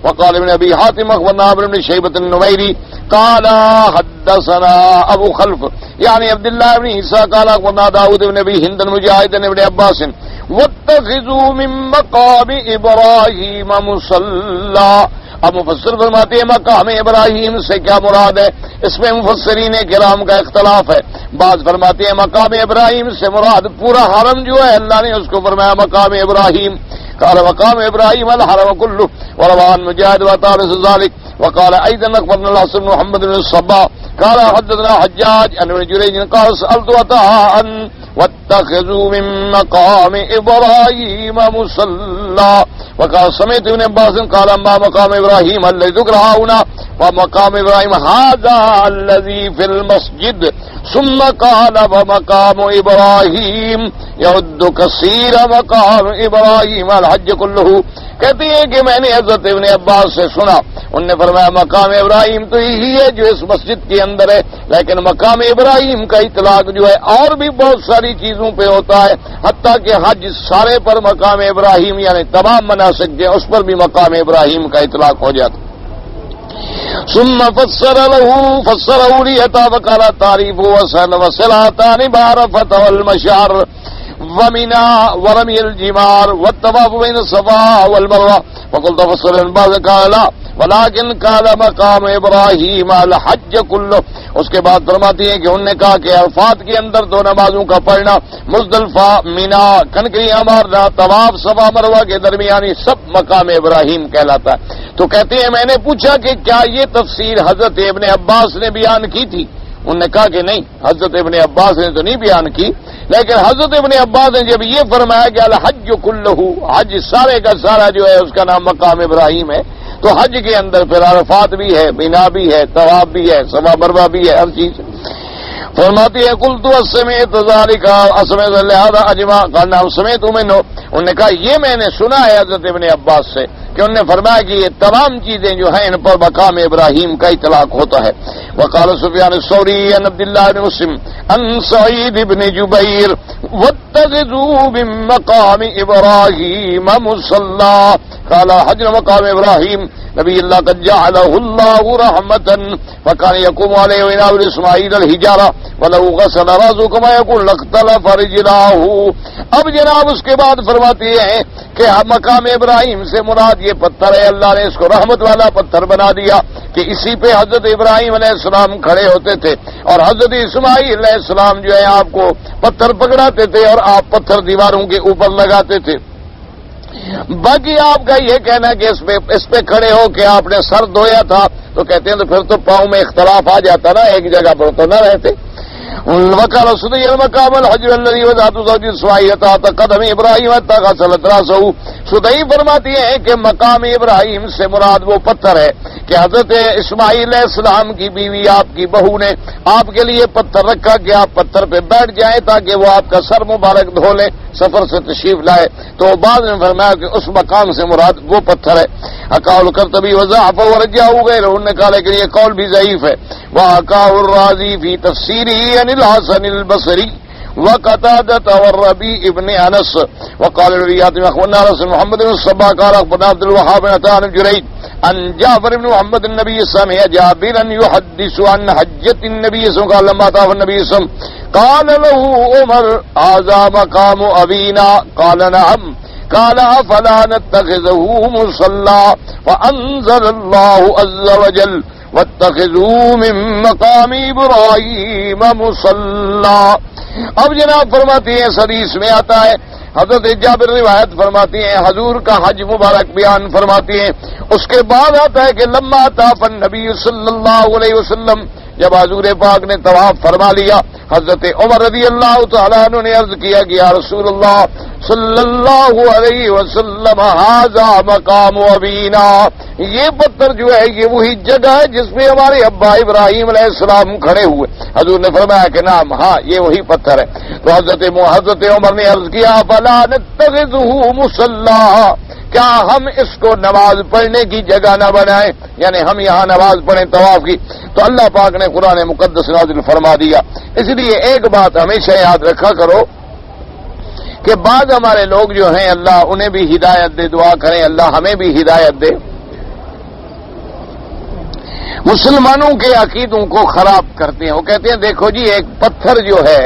وقال ابن ابي حاتم اخبرنا عمرو بن شيبة النميري قال حدثنا ابو خلف يعني عبد الله بن عيسى قال اخبرنا داود بن ابي هند مجاهد بن عباس واتخذوا من مقام ابراہیم مصلی۔ اب مفسر فرماتے ہیں مقام ابراہیم سے کیا مراد ہے، اس میں مفسرین کرام کا اختلاف ہے۔ بعض فرماتے ہیں مقام ابراہیم سے مراد پورا حرم جو ہے، اللہ نے اس کو فرمایا مقام ابراہیم، قال مقام ابراہیم الحرم کلہ، وروان مجاہد وطارس ذلك، وقال ايضا اخبرنا الحسن بن محمد بن الصباح قال حدثنا حجاج عن ابن جريج قال سألت عطاء واتخذوا من مقام ابراہیم مصلی، وقال سمعت ابن عباس قال اما مقام ابراہیم الذي ذكر هنا ومقام ابراہیم هذا الذي في المسجد، ثم قال ومقام ابراہیم يعد كثير مقام ابراہیم الحج كله۔ کہتے ہیں کہ میں نے حضرت ابن عباس سے سنا، انہوں نے فرمایا مقام ابراہیم تو یہی ہے جو اس مسجد کے اندر ہے، لیکن مقام ابراہیم کا اطلاق جو ہے اور بھی بہت ساری چیزوں پہ ہوتا ہے، حتیٰ کہ حج سارے پر مقام ابراہیم یعنی تمام مناسک جو اس پر بھی مقام ابراہیم کا اطلاق ہو جاتا۔ ثم فسره ليتا وقال تعریف وصلاتان بعرفة والمشعر ومنا ورمي الجمار والطواف بين الصفا والمروة، وقلت فسر بعض قال لا ولكن قال مقام ابراہیم الحج كله۔ اس کے بعد فرماتی ہیں کہ انہوں نے کہا کہ عرفات کے اندر دو نمازوں کا پڑھنا، مزدلفہ مینا کنکریاں مارنا، طواف صفا مروہ کے درمیانی سب مقام ابراہیم کہلاتا ہے۔ تو کہتے ہیں میں نے پوچھا کہ کیا یہ تفسیر حضرت ابن عباس نے بیان کی تھی؟ انہوں نے کہا کہ نہیں، حضرت ابن عباس نے تو نہیں بیان کی، لیکن حضرت ابن عباس نے جب یہ فرمایا کہ الحج کلہ، حج سارے کا سارا جو ہے اس کا نام مقام ابراہیم ہے، تو حج کے اندر پھر عرفات بھی ہے، مینا بھی ہے، طواف بھی ہے، صفا مروہ بھی ہے، ہر چیز۔ فرماتی ہے قلت سمعت ذلك اسمعت لهذا اجماع قال سمعت منه، انہوں نے کہا یہ میں نے سنا ہے حضرت ابن عباس سے کہ انہوں نے فرمایا کہ یہ تمام چیزیں جو ہیں ان پر مقام ابراہیم کا اطلاق ہوتا ہے۔ وقال سفیان الثوری عن عبد الله بن مسلم عن سعید بن جبیر واتخذوا من مقام ابراہیم مصلی قال حج مقام ابراہیم نبی اللہ قد جعلہ اللہ رحمتا فکان یقوم علیہ وناول اسماعیل الحجارہ ولو غسل راسہ کما یقول لاختلف رجلاه۔ اب جناب اس کے بعد فرماتے ہیں کہ مقام ابراہیم سے مراد یہ پتھر ہے، اللہ نے اس کو رحمت والا پتھر بنا دیا کہ اسی پہ حضرت ابراہیم علیہ السلام کھڑے ہوتے تھے، اور حضرت اسماعیل علیہ السلام جو ہے آپ کو پتھر پکڑاتے تھے اور آپ پتھر دیواروں کے اوپر لگاتے تھے۔ باقی آپ کا یہ کہنا کہ اس پہ کھڑے ہو کے آپ نے سر دھویا تھا، تو کہتے ہیں تو پھر تو پاؤں میں اختلاف آ جاتا نا، ایک جگہ پر تو نہ رہتے۔ وقال سدي المقام الحجر الذي وضعت زوج اسماعیل تحت قدم ابراہیم حتى غسلت راسه۔ سدی فرماتی ہیں کہ مقام ابراہیم سے مراد وہ پتھر ہے کہ حضرت اسماعیل علیہ السلام کی بیوی آپ کی بہو نے آپ کے لیے پتھر رکھا کہ آپ پتھر پہ بیٹھ جائیں تاکہ وہ آپ کا سر مبارک دھو لیں سفر سے تشریف لائے، تو بعد میں فرمایا کہ اس مقام سے مراد وہ پتھر ہے۔ اقال کرتبی وضعف ورجعه غیر، انہوں نے کہا لیکن یہ قول بھی ضعیف ہے۔ وحكاه الرازي في تفسيره عن الحسن البصري وقتادة والربيع ابن انس وقال الرياض اخبرنا رسول محمد بن الصباح قال اخبرنا عبد الوهاب بن عطاء بن جريج عن جابر بن محمد النبي سمع جابرا يحدث عن حجة النبي صلى الله عليه وسلم قال لما طاف النبي صلى الله عليه وسلم قال له عمر هذا مقام أبينا قال نعم قال أفلا نتخذه مصلى فأنزل الله عز وجل واتخذوا من مقام إبراهيم مصلى. اب جناب فرماتی ہیں حدیث میں آتا ہے حضرت جابر روایت فرماتی ہیں حضور کا حج مبارک بیان فرماتی ہیں. اس کے بعد آتا ہے کہ لما طاف النبی صلی اللہ علیہ وسلم جب حضور پاک نے طواف فرما لیا حضرت عمر رضی اللہ تعالیٰ عنہ نے عرض کیا کہ یا رسول اللہ صلی اللہ علیہ وسلم ھذا مقام ابینا یہ پتھر جو ہے یہ وہی جگہ ہے جس میں ہمارے ابا ابراہیم علیہ السلام کھڑے ہوئے. حضور نے فرمایا کہ نام ہاں یہ وہی پتھر ہے. تو حضرت عمر نے عرض کیا فلا نتخذہ مصلی کیا ہم اس کو نماز پڑھنے کی جگہ نہ بنائیں یعنی ہم یہاں نماز پڑھیں طواف کی. تو اللہ پاک نے قرآن مقدس نازل فرما دیا. اس لیے ایک بات ہمیشہ یاد رکھا کرو کہ بعض ہمارے لوگ جو ہیں اللہ انہیں بھی ہدایت دے, دعا کریں اللہ ہمیں بھی ہدایت دے, مسلمانوں کے عقیدوں کو خراب کرتے ہیں. وہ کہتے ہیں دیکھو جی ایک پتھر جو ہے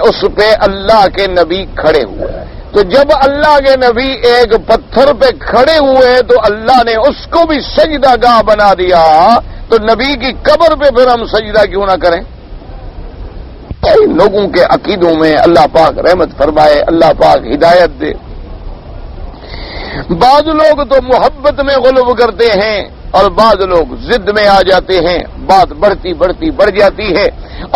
اس پہ اللہ کے نبی کھڑے ہوئے ہیں تو جب اللہ کے نبی ایک پتھر پہ کھڑے ہوئے تو اللہ نے اس کو بھی سجدہ گاہ بنا دیا تو نبی کی قبر پہ پھر ہم سجدہ کیوں نہ کریں. لوگوں کے عقیدوں میں اللہ پاک رحمت فرمائے, اللہ پاک ہدایت دے. بعض لوگ تو محبت میں غلو کرتے ہیں اور بعض لوگ ضد میں آ جاتے ہیں, بات بڑھتی بڑھ جاتی ہے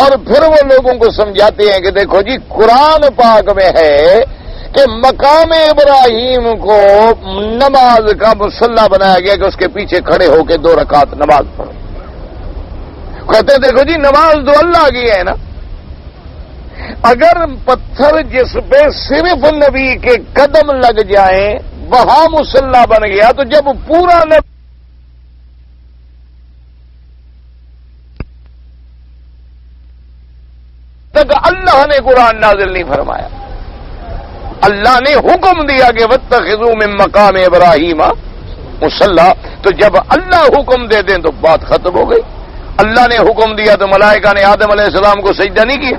اور پھر وہ لوگوں کو سمجھاتے ہیں کہ دیکھو جی قرآن پاک میں ہے کہ مقام ابراہیم کو نماز کا مصلی بنایا گیا کہ اس کے پیچھے کھڑے ہو کے 2 رکعت نماز پڑھو. کہتے ہیں دیکھو جی نماز تو اللہ کی ہے نا. اگر پتھر جس پہ صرف نبی کے قدم لگ جائیں وہاں مصلی بن گیا تو جب پورا تک اللہ نے قرآن نازل نہیں فرمایا. اللہ نے حکم دیا کہ واتخذوا من مقام ابراہیم مصلی. تو جب اللہ حکم دے دیں تو بات ختم ہو گئی. اللہ نے حکم دیا تو ملائکہ نے آدم علیہ السلام کو سجدہ نہیں کیا.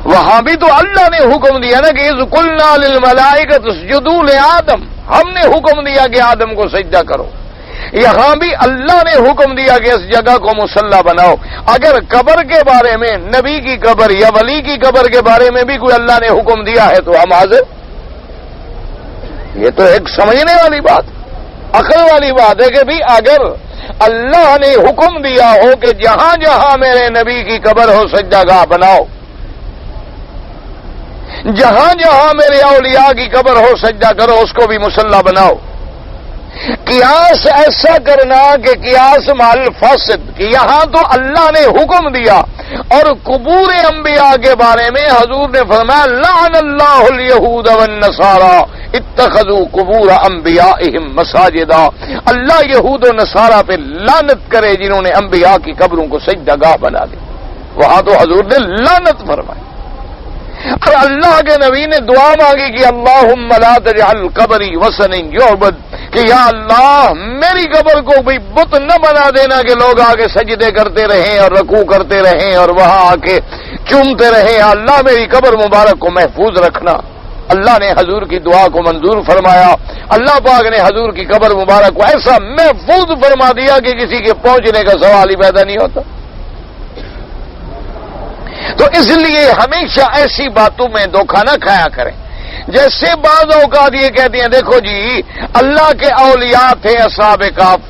وہاں بھی تو اللہ نے حکم دیا نا کہ اذ قلنا للملائکۃ اسجدوا لآدم, ہم نے حکم دیا کہ آدم کو سجدہ کرو. یہاں بھی اللہ نے حکم دیا کہ اس جگہ کو مصلی بناؤ. اگر قبر کے بارے میں نبی کی قبر یا ولی کی قبر کے بارے میں بھی کوئی اللہ نے حکم دیا ہے تو ہم حاضر. یہ تو ایک سمجھنے والی بات, عقل والی بات ہے کہ بھی اگر اللہ نے حکم دیا ہو کہ جہاں جہاں میرے نبی کی قبر ہو سجدہ گاہ بناؤ, جہاں جہاں میرے اولیاء کی قبر ہو سجدہ کرو, اس کو بھی مصلی بناؤ. قیاس ایسا کرنا کہ قیاس مال فاسد کہ یہاں تو اللہ نے حکم دیا اور قبور انبیاء کے بارے میں حضور نے فرمایا لعن اللہ الیہود والنصارى اتخذوا قبور انبیائہم مساجدا. اللہ یہود و نصارہ پہ لعنت کرے جنہوں نے انبیاء کی قبروں کو سجدہ گاہ بنا دی. وہاں تو حضور نے لعنت فرمائی. اور اللہ کے نبی نے دعا مانگی کہ اللہم لا تجعل قبری وثن یعبد, کہ یا اللہ میری قبر کو بھی بت نہ بنا دینا کہ لوگ آگے سجدے کرتے رہیں اور رکوع کرتے رہیں اور وہاں آ کے چومتے رہیں. اللہ میری قبر مبارک کو محفوظ رکھنا. اللہ نے حضور کی دعا کو منظور فرمایا. اللہ پاک نے حضور کی قبر مبارک کو ایسا محفوظ فرما دیا کہ کسی کے پہنچنے کا سوال ہی پیدا نہیں ہوتا. تو اس لیے ہمیشہ ایسی باتوں میں دھوکہ نہ کھایا کریں. جیسے بعض اوقات یہ کہتے ہیں دیکھو جی اللہ کے اولیاء تھے اصحاب کہف,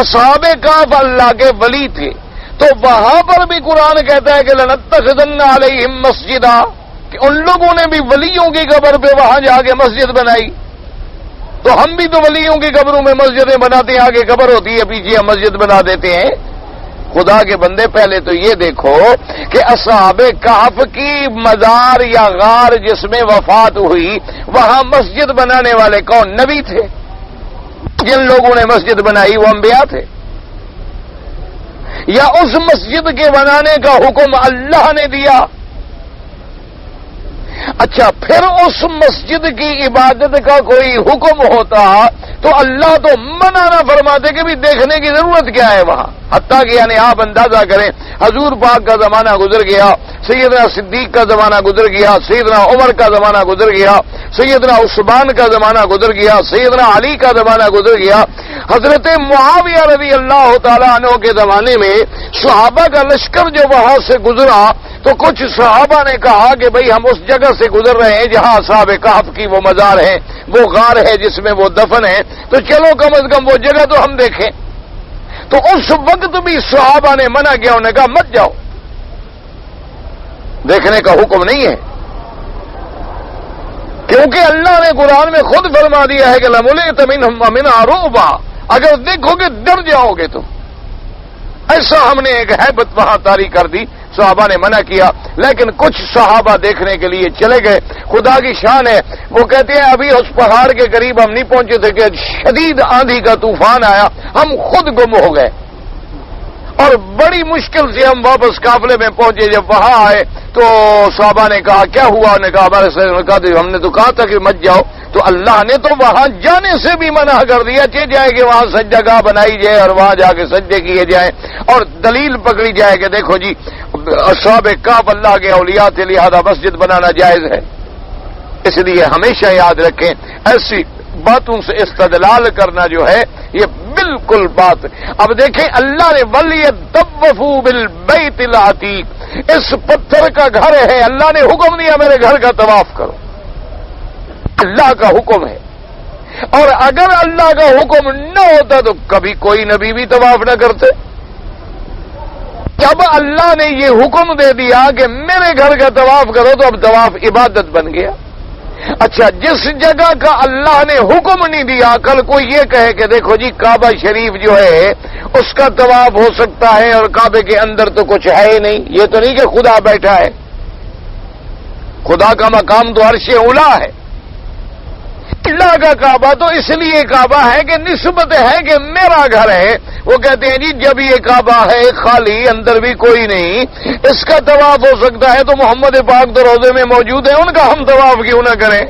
اصحاب کہف اللہ کے ولی تھے, تو وہاں پر بھی قرآن کہتا ہے کہ لنتخذن علیہم مسجدا, کہ ان لوگوں نے بھی ولیوں کی قبر پہ وہاں جا کے مسجد بنائی. تو ہم بھی تو ولیوں کی قبروں میں مسجدیں بناتے ہیں, آگے قبر ہوتی ہے پیچھے ہم مسجد بنا دیتے ہیں. خدا کے بندے پہلے تو یہ دیکھو کہ اصحاب کہف کی مزار یا غار جس میں وفات ہوئی وہاں مسجد بنانے والے کون؟ نبی تھے. جن لوگوں نے مسجد بنائی وہ انبیاء تھے, یا اس مسجد کے بنانے کا حکم اللہ نے دیا؟ اچھا پھر اس مسجد کی عبادت کا کوئی حکم ہوتا تو اللہ تو منع نہ فرماتے کہ بھی دیکھنے کی ضرورت کیا ہے وہاں. حتیٰ کہ یعنی آپ اندازہ کریں حضور پاک کا زمانہ گزر گیا, سیدنا صدیق کا زمانہ گزر گیا, سیدنا عمر کا زمانہ گزر گیا, سیدنا عثمان کا زمانہ گزر گیا, سیدنا علی کا زمانہ گزر گیا, حضرت معاویہ رضی اللہ تعالیٰ عنہ کے زمانے میں صحابہ کا لشکر جو وہاں سے گزرا تو کچھ صحابہ نے کہا کہ بھئی ہم اس جگہ سے گزر رہے ہیں جہاں اصحاب کہف کی وہ مزار ہے, وہ غار ہے جس میں وہ دفن ہے, تو چلو کم از کم وہ جگہ تو ہم دیکھیں. تو اس وقت بھی صحابہ نے منع کیا, انہوں نے کہا مت جاؤ, دیکھنے کا حکم نہیں ہے, کیونکہ اللہ نے قرآن میں خود فرما دیا ہے کہ لَمُلِئْتَ مِنْهُمْ عُرُوبًا, اگر دیکھو گے ڈر جاؤ گے تم. ایسا ہم نے ایک ہیبت وہاں طاری کر دی, صحابہ نے منع کیا, لیکن کچھ صحابہ دیکھنے کے لیے چلے گئے. خدا کی شان ہے, وہ کہتے ہیں ابھی اس پہاڑ کے قریب ہم نہیں پہنچے تھے کہ شدید آندھی کا طوفان آیا, ہم خود گم ہو گئے اور بڑی مشکل سے ہم واپس قافلے میں پہنچے. جب وہاں آئے تو صحابہ نے کہا کیا ہوا, انہوں نے کہا ہمارے سے ہم نے تو کہا تھا کہ مت جاؤ, تو اللہ نے تو وہاں جانے سے بھی منع کر دیا. جائے کہ وہاں سجدہ گاہ بنائی جائے اور وہاں جا کے سجدے کیے جائیں اور دلیل پکڑی جائے کہ دیکھو جی اصحاب کہف اللہ کے اولیاء تھے لہذا مسجد بنانا جائز ہے. اس لیے ہمیشہ یاد رکھیں ایسی باتوں سے استدلال کرنا جو ہے یہ بالکل بات. اب دیکھیں اللہ نے وَلْيَطَّوَّفُوا بِالْبَيْتِ الْعَتِيقِ, اس پتھر کا گھر ہے, اللہ نے حکم دیا میرے گھر کا طواف کرو, اللہ کا حکم ہے. اور اگر اللہ کا حکم نہ ہوتا تو کبھی کوئی نبی بھی طواف نہ کرتے. جب اللہ نے یہ حکم دے دیا کہ میرے گھر کا طواف کرو تو اب طواف عبادت بن گیا. اچھا, جس جگہ کا اللہ نے حکم نہیں دیا, کل کوئی یہ کہے کہ دیکھو جی کعبہ شریف جو ہے اس کا طواف ہو سکتا ہے اور کعبے کے اندر تو کچھ ہے ہی نہیں, یہ تو نہیں کہ خدا بیٹھا ہے, خدا کا مقام تو عرش اولا ہے. اللہ کا کعبہ تو اس لیے کعبہ ہے کہ نسبت ہے کہ میرا گھر ہے. وہ کہتے ہیں جی جب یہ کعبہ ہے خالی, اندر بھی کوئی نہیں, اس کا طواف ہو سکتا ہے تو محمد پاک تو روضے میں موجود ہیں, ان کا ہم طواف کیوں نہ کریں.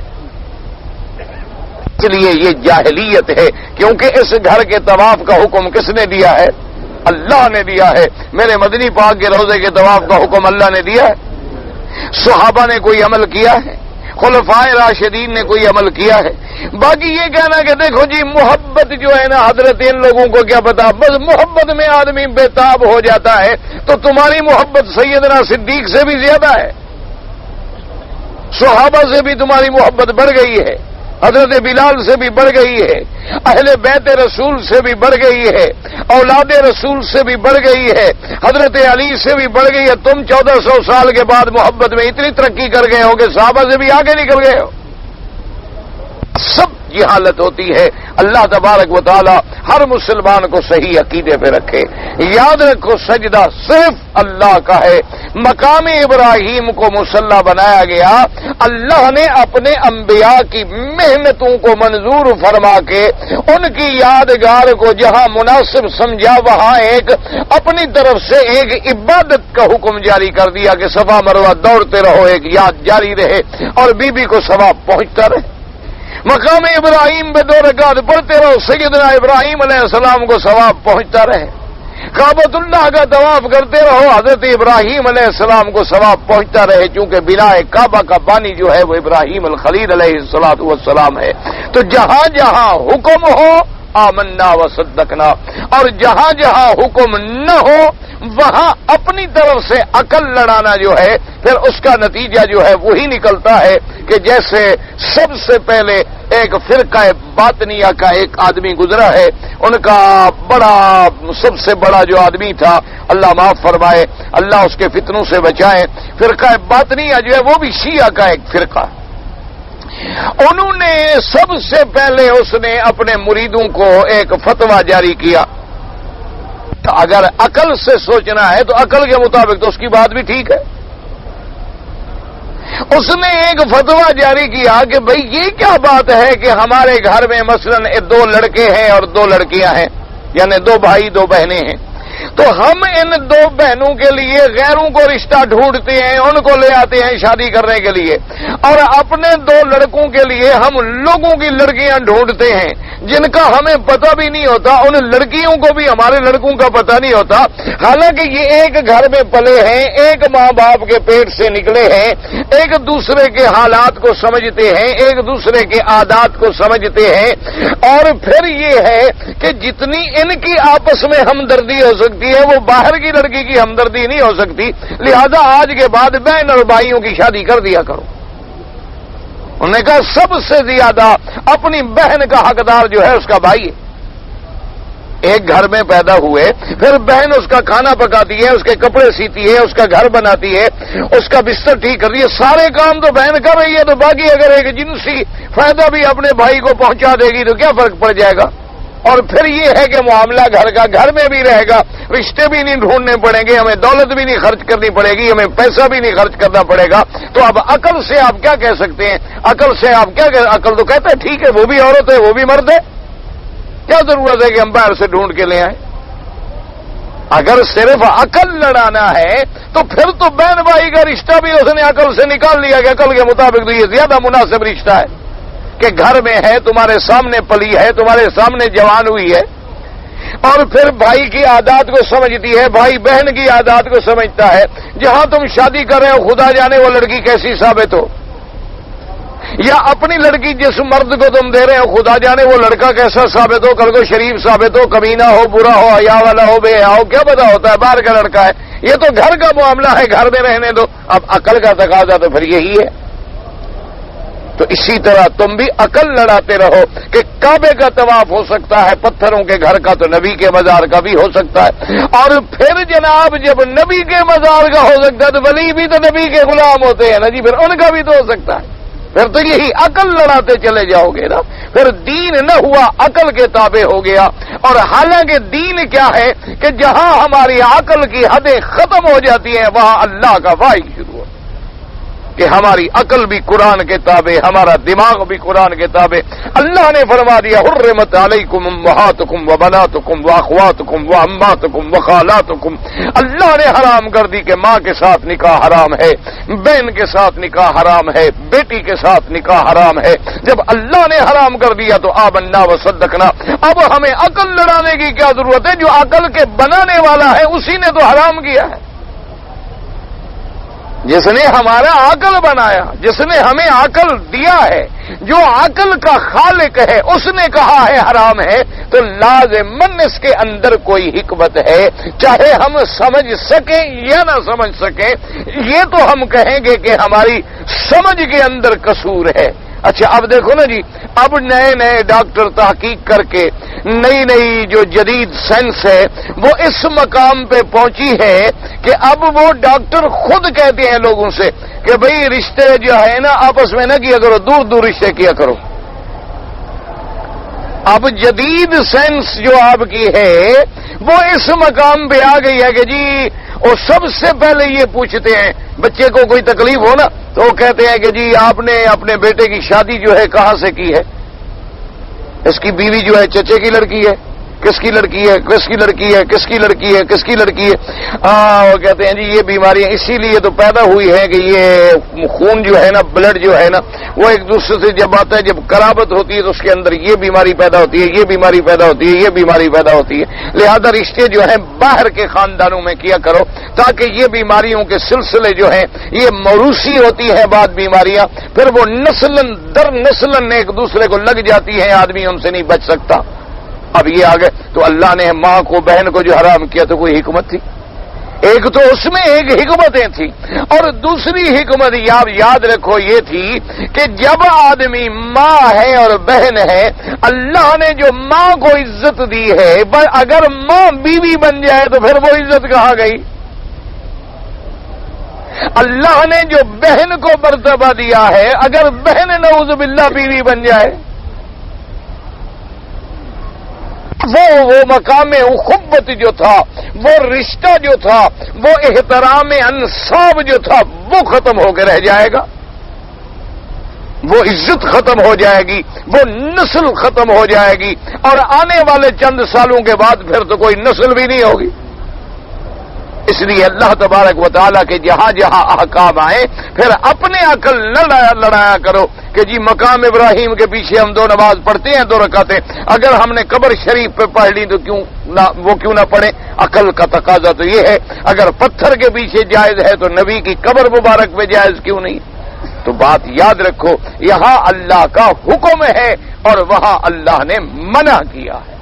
اس لیے یہ جاہلیت ہے, کیونکہ اس گھر کے طواف کا حکم کس نے دیا ہے؟ اللہ نے دیا ہے. میرے مدنی پاک کے روضے کے طواف کا حکم اللہ نے دیا ہے. صحابہ نے کوئی عمل کیا ہے؟ خلفائے راشدین نے کوئی عمل کیا ہے؟ باقی یہ کہنا کہ دیکھو جی محبت جو ہے نا حضرت ان لوگوں کو کیا پتا, بس محبت میں آدمی بے-تاب ہو جاتا ہے. تو تمہاری محبت سیدنا صدیق سے بھی زیادہ ہے, صحابہ سے بھی تمہاری محبت بڑھ گئی ہے, حضرت بلال سے بھی بڑھ گئی ہے, اہل بیت رسول سے بھی بڑھ گئی ہے, اولاد رسول سے بھی بڑھ گئی ہے, حضرت علی سے بھی بڑھ گئی ہے. تم 1400 سال کے بعد محبت میں اتنی ترقی کر گئے ہو کہ صحابہ سے بھی آگے نکل گئے ہو. سب کی حالت ہوتی ہے. اللہ تبارک و تعالی ہر مسلمان کو صحیح عقیدے پہ رکھے. یاد رکھو سجدہ صرف اللہ کا ہے. مقام ابراہیم کو مصلی بنایا گیا, اللہ نے اپنے انبیاء کی محنتوں کو منظور فرما کے ان کی یادگار کو جہاں مناسب سمجھا وہاں ایک اپنی طرف سے ایک عبادت کا حکم جاری کر دیا کہ صفا مروہ دوڑتے رہو, ایک یاد جاری رہے اور بی بی کو ثواب پہنچتا رہے. مقام ابراہیم پہ 2 رکعت پڑھتے رہو, سیدنا ابراہیم علیہ السلام کو ثواب پہنچتا رہے. کعبۃ اللہ کا طواف کرتے رہو, حضرت ابراہیم علیہ السلام کو ثواب پہنچتا رہے, چونکہ بنا کعبہ کا بانی جو ہے وہ ابراہیم الخلیل علیہ السلام ہے. تو جہاں جہاں حکم ہو آمنا و صدقنا, اور جہاں جہاں حکم نہ ہو وہاں اپنی طرف سے عقل لڑانا جو ہے پھر اس کا نتیجہ جو ہے وہی نکلتا ہے کہ جیسے سب سے پہلے ایک فرقہ باطنیہ کا ایک آدمی گزرا ہے, ان کا سب سے بڑا جو آدمی تھا, اللہ معاف فرمائے, اللہ اس کے فتنوں سے بچائے, فرقہ باطنیہ جو ہے وہ بھی شیعہ کا ایک فرقہ. انہوں نے سب سے پہلے اس نے اپنے مریدوں کو ایک فتویٰ جاری کیا. اگر عقل سے سوچنا ہے تو عقل کے مطابق تو اس کی بات بھی ٹھیک ہے. اس نے ایک فتویٰ جاری کیا کہ بھئی یہ کیا بات ہے کہ ہمارے گھر میں مثلا 2 لڑکے ہیں اور 2 لڑکیاں ہیں, یعنی 2 بھائی 2 بہنیں ہیں, تو ہم ان 2 بہنوں کے لیے غیروں کو رشتہ ڈھونڈتے ہیں, ان کو لے آتے ہیں شادی کرنے کے لیے, اور اپنے 2 لڑکوں کے لیے ہم لوگوں کی لڑکیاں ڈھونڈتے ہیں. جن کا ہمیں پتہ بھی نہیں ہوتا، ان لڑکیوں کو بھی ہمارے لڑکوں کا پتہ نہیں ہوتا، حالانکہ یہ ایک گھر میں پلے ہیں، ایک ماں باپ کے پیٹ سے نکلے ہیں، ایک دوسرے کے حالات کو سمجھتے ہیں، ایک دوسرے کے عادات کو سمجھتے ہیں، اور پھر یہ ہے کہ جتنی ان کی آپس میں ہمدردی ہو سکتی ہے وہ باہر کی لڑکی کی ہمدردی نہیں ہو سکتی، لہذا آج کے بعد بہن اور بھائیوں کی شادی کر دیا کرو۔ انہوں نے کہا سب سے زیادہ اپنی بہن کا حقدار جو ہے اس کا بھائی ہے۔ ایک گھر میں پیدا ہوئے، پھر بہن اس کا کھانا پکاتی ہے، اس کے کپڑے سیتی ہے، اس کا گھر بناتی ہے، اس کا بستر ٹھیک کر رہی ہے، سارے کام تو بہن کر رہی ہے، تو باقی اگر ایک جنسی فائدہ بھی اپنے بھائی کو پہنچا دے گی تو کیا فرق پڑ جائے گا؟ اور پھر یہ ہے کہ معاملہ گھر کا گھر میں بھی رہے گا، رشتے بھی نہیں ڈھونڈنے پڑیں گے، ہمیں دولت بھی نہیں خرچ کرنی پڑے گی، ہمیں پیسہ بھی نہیں خرچ کرنا پڑے گا۔ تو اب عقل سے آپ کیا کہہ سکتے ہیں؟ عقل سے آپ کیا عقل تو کہتا ہے ٹھیک ہے وہ بھی عورت ہے وہ بھی مرد ہے، کیا ضرورت ہے کہ ہم باہر سے ڈھونڈ کے لے آئیں؟ اگر صرف عقل لڑانا ہے تو پھر تو بہن بھائی کا رشتہ بھی اس نے عقل سے نکال لیا کہ عقل کے مطابق تو یہ زیادہ مناسب رشتہ ہے کہ گھر میں ہے، تمہارے سامنے پلی ہے، تمہارے سامنے جوان ہوئی ہے، اور پھر بھائی کی عادات کو سمجھتی ہے، بھائی بہن کی عادات کو سمجھتا ہے۔ جہاں تم شادی کر رہے ہو خدا جانے وہ لڑکی کیسی ثابت ہو، یا اپنی لڑکی جس مرد کو تم دے رہے ہو خدا جانے وہ لڑکا کیسا ثابت ہو، کل کو شریف ثابت ہو، کمینہ ہو، برا ہو، حیا والا ہو، بے حیا ہو، کیا پتا ہوتا ہے باہر کا لڑکا ہے۔ یہ تو گھر کا معاملہ ہے، گھر میں رہنے دو۔ اب عقل کا تقاضا تو پھر یہی ہے۔ تو اسی طرح تم بھی عقل لڑاتے رہو کہ کعبے کا طواف ہو سکتا ہے پتھروں کے گھر کا، تو نبی کے مزار کا بھی ہو سکتا ہے، اور پھر جناب جب نبی کے مزار کا ہو سکتا ہے تو ولی بھی تو نبی کے غلام ہوتے ہیں نا جی، پھر ان کا بھی تو ہو سکتا ہے۔ پھر تو یہی عقل لڑاتے چلے جاؤ گے نا، پھر دین نہ ہوا عقل کے تابع ہو گیا۔ اور حالانکہ دین کیا ہے کہ جہاں ہماری عقل کی حدیں ختم ہو جاتی ہیں وہاں اللہ کا وحی شروع ہو، کہ ہماری عقل بھی قرآن کے تابع، ہمارا دماغ بھی قرآن کے تابع۔ اللہ نے فرما دیا حرمت علیکم امہاتکم وبناتکم واخواتکم وعماتکم وخالاتکم، اللہ نے حرام کر دی کہ ماں کے ساتھ نکاح حرام ہے، بہن کے ساتھ نکاح حرام ہے، بیٹی کے ساتھ نکاح حرام ہے۔ جب اللہ نے حرام کر دیا تو آمنا وصدقنا، اب ہمیں عقل لڑانے کی کیا ضرورت ہے؟ جو عقل کے بنانے والا ہے اسی نے تو حرام کیا ہے، جس نے ہمارا عقل بنایا، جس نے ہمیں عقل دیا ہے، جو عقل کا خالق ہے اس نے کہا ہے حرام ہے، تو لازماً اس کے اندر کوئی حکمت ہے، چاہے ہم سمجھ سکیں یا نہ سمجھ سکیں۔ یہ تو ہم کہیں گے کہ ہماری سمجھ کے اندر قصور ہے۔ اچھا اب دیکھو نا جی، اب نئے نئے ڈاکٹر تحقیق کر کے نئی نئی جو جدید سائنس ہے وہ اس مقام پہ پہنچی ہے کہ اب وہ ڈاکٹر خود کہتے ہیں لوگوں سے کہ بھئی رشتے جو ہے نا آپس میں نہ کیا کرو، دور دور رشتے کیا کرو۔ اب جدید سائنس جو آپ کی ہے وہ اس مقام پہ آ گئی ہے کہ جی اور سب سے پہلے یہ پوچھتے ہیں بچے کو کوئی تکلیف ہو نا تو وہ کہتے ہیں کہ جی آپ نے اپنے بیٹے کی شادی جو ہے کہاں سے کی ہے؟ اس کی بیوی جو ہے چچے کی لڑکی ہے، کس کی لڑکی ہے، کس کی لڑکی ہے، کس کی لڑکی ہے، کس کی لڑکی ہے؟ وہ کہتے ہیں جی یہ بیماریاں اسی لیے تو پیدا ہوئی ہے کہ یہ خون جو ہے نا، بلڈ جو ہے نا، وہ ایک دوسرے سے جب آتا ہے، جب قرابت ہوتی ہے تو اس کے اندر یہ بیماری پیدا ہوتی ہے، یہ بیماری پیدا ہوتی ہے، یہ بیماری پیدا ہوتی ہے۔ لہذا رشتے جو ہیں باہر کے خاندانوں میں کیا کرو تاکہ یہ بیماریوں کے سلسلے جو ہیں یہ موروثی ہوتی ہے، بعد بیماریاں پھر وہ نسلاً در نسلاً ایک دوسرے کو لگ جاتی ہیں، آدمی ان سے نہیں بچ سکتا۔ اب یہ آگے تو اللہ نے ماں کو بہن کو جو حرام کیا تو کوئی حکمت تھی؟ ایک تو اس میں ایک حکمتیں تھیں، اور دوسری حکمت یاد رکھو یہ تھی کہ جب آدمی ماں ہے اور بہن ہے، اللہ نے جو ماں کو عزت دی ہے، اگر ماں بیوی بن جائے تو پھر وہ عزت کہاں گئی؟ اللہ نے جو بہن کو مرتبہ دیا ہے، اگر بہن نعوذ باللہ بیوی بن جائے، وہ مقام اخوت جو تھا، وہ رشتہ جو تھا، وہ احترام انساب جو تھا، وہ ختم ہو کے رہ جائے گا، وہ عزت ختم ہو جائے گی، وہ نسل ختم ہو جائے گی، اور آنے والے چند سالوں کے بعد پھر تو کوئی نسل بھی نہیں ہوگی۔ اس لیے اللہ تبارک و تعالیٰ کے جہاں جہاں احکام آئے پھر اپنے عقل نہ لڑایا کرو کہ جی مقام ابراہیم کے پیچھے ہم 2 نماز پڑھتے ہیں 2 رکعتیں، اگر ہم نے قبر شریف پہ پڑھ لی تو کیوں نہ پڑھیں؟ عقل کا تقاضا تو یہ ہے، اگر پتھر کے پیچھے جائز ہے تو نبی کی قبر مبارک پہ جائز کیوں نہیں؟ تو بات یاد رکھو، یہاں اللہ کا حکم ہے اور وہاں اللہ نے منع کیا ہے۔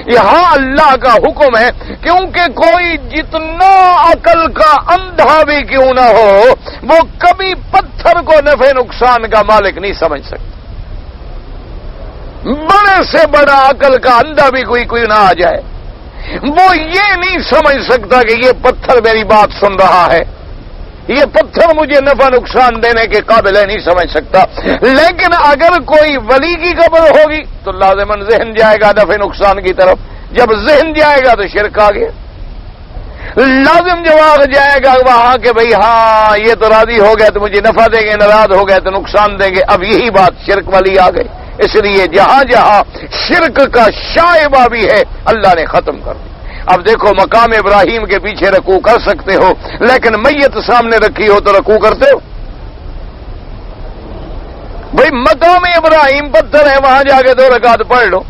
یہاں اللہ کا حکم ہے، کیونکہ کوئی جتنا عقل کا اندھا بھی کیوں نہ ہو، وہ کبھی پتھر کو نفع نقصان کا مالک نہیں سمجھ سکتا۔ بڑے سے بڑا عقل کا اندھا بھی کوئی نہ آ جائے، وہ یہ نہیں سمجھ سکتا کہ یہ پتھر میری بات سن رہا ہے، یہ پتھر مجھے نفع نقصان دینے کے قابل ہے، نہیں سمجھ سکتا۔ لیکن اگر کوئی ولی کی قبر ہوگی تو لازماً ذہن جائے گا نفع نقصان کی طرف، جب ذہن جائے گا تو شرک آ گیا، لازم جواب جائے گا وہاں کہ بھئی ہاں یہ تو راضی ہو گیا تو مجھے نفع دیں گے، ناراض ہو گئے تو نقصان دیں گے، اب یہی بات شرک والی آ گئی۔ اس لیے جہاں جہاں شرک کا شائبہ بھی ہے اللہ نے ختم کر دیا۔ اب دیکھو مقام ابراہیم کے پیچھے رکوع کر سکتے ہو، لیکن میت سامنے رکھی ہو تو رکوع کرتے ہو؟ بھئی مقام ابراہیم پتھر ہے، وہاں جا کے 2 رکعت پڑھ لو،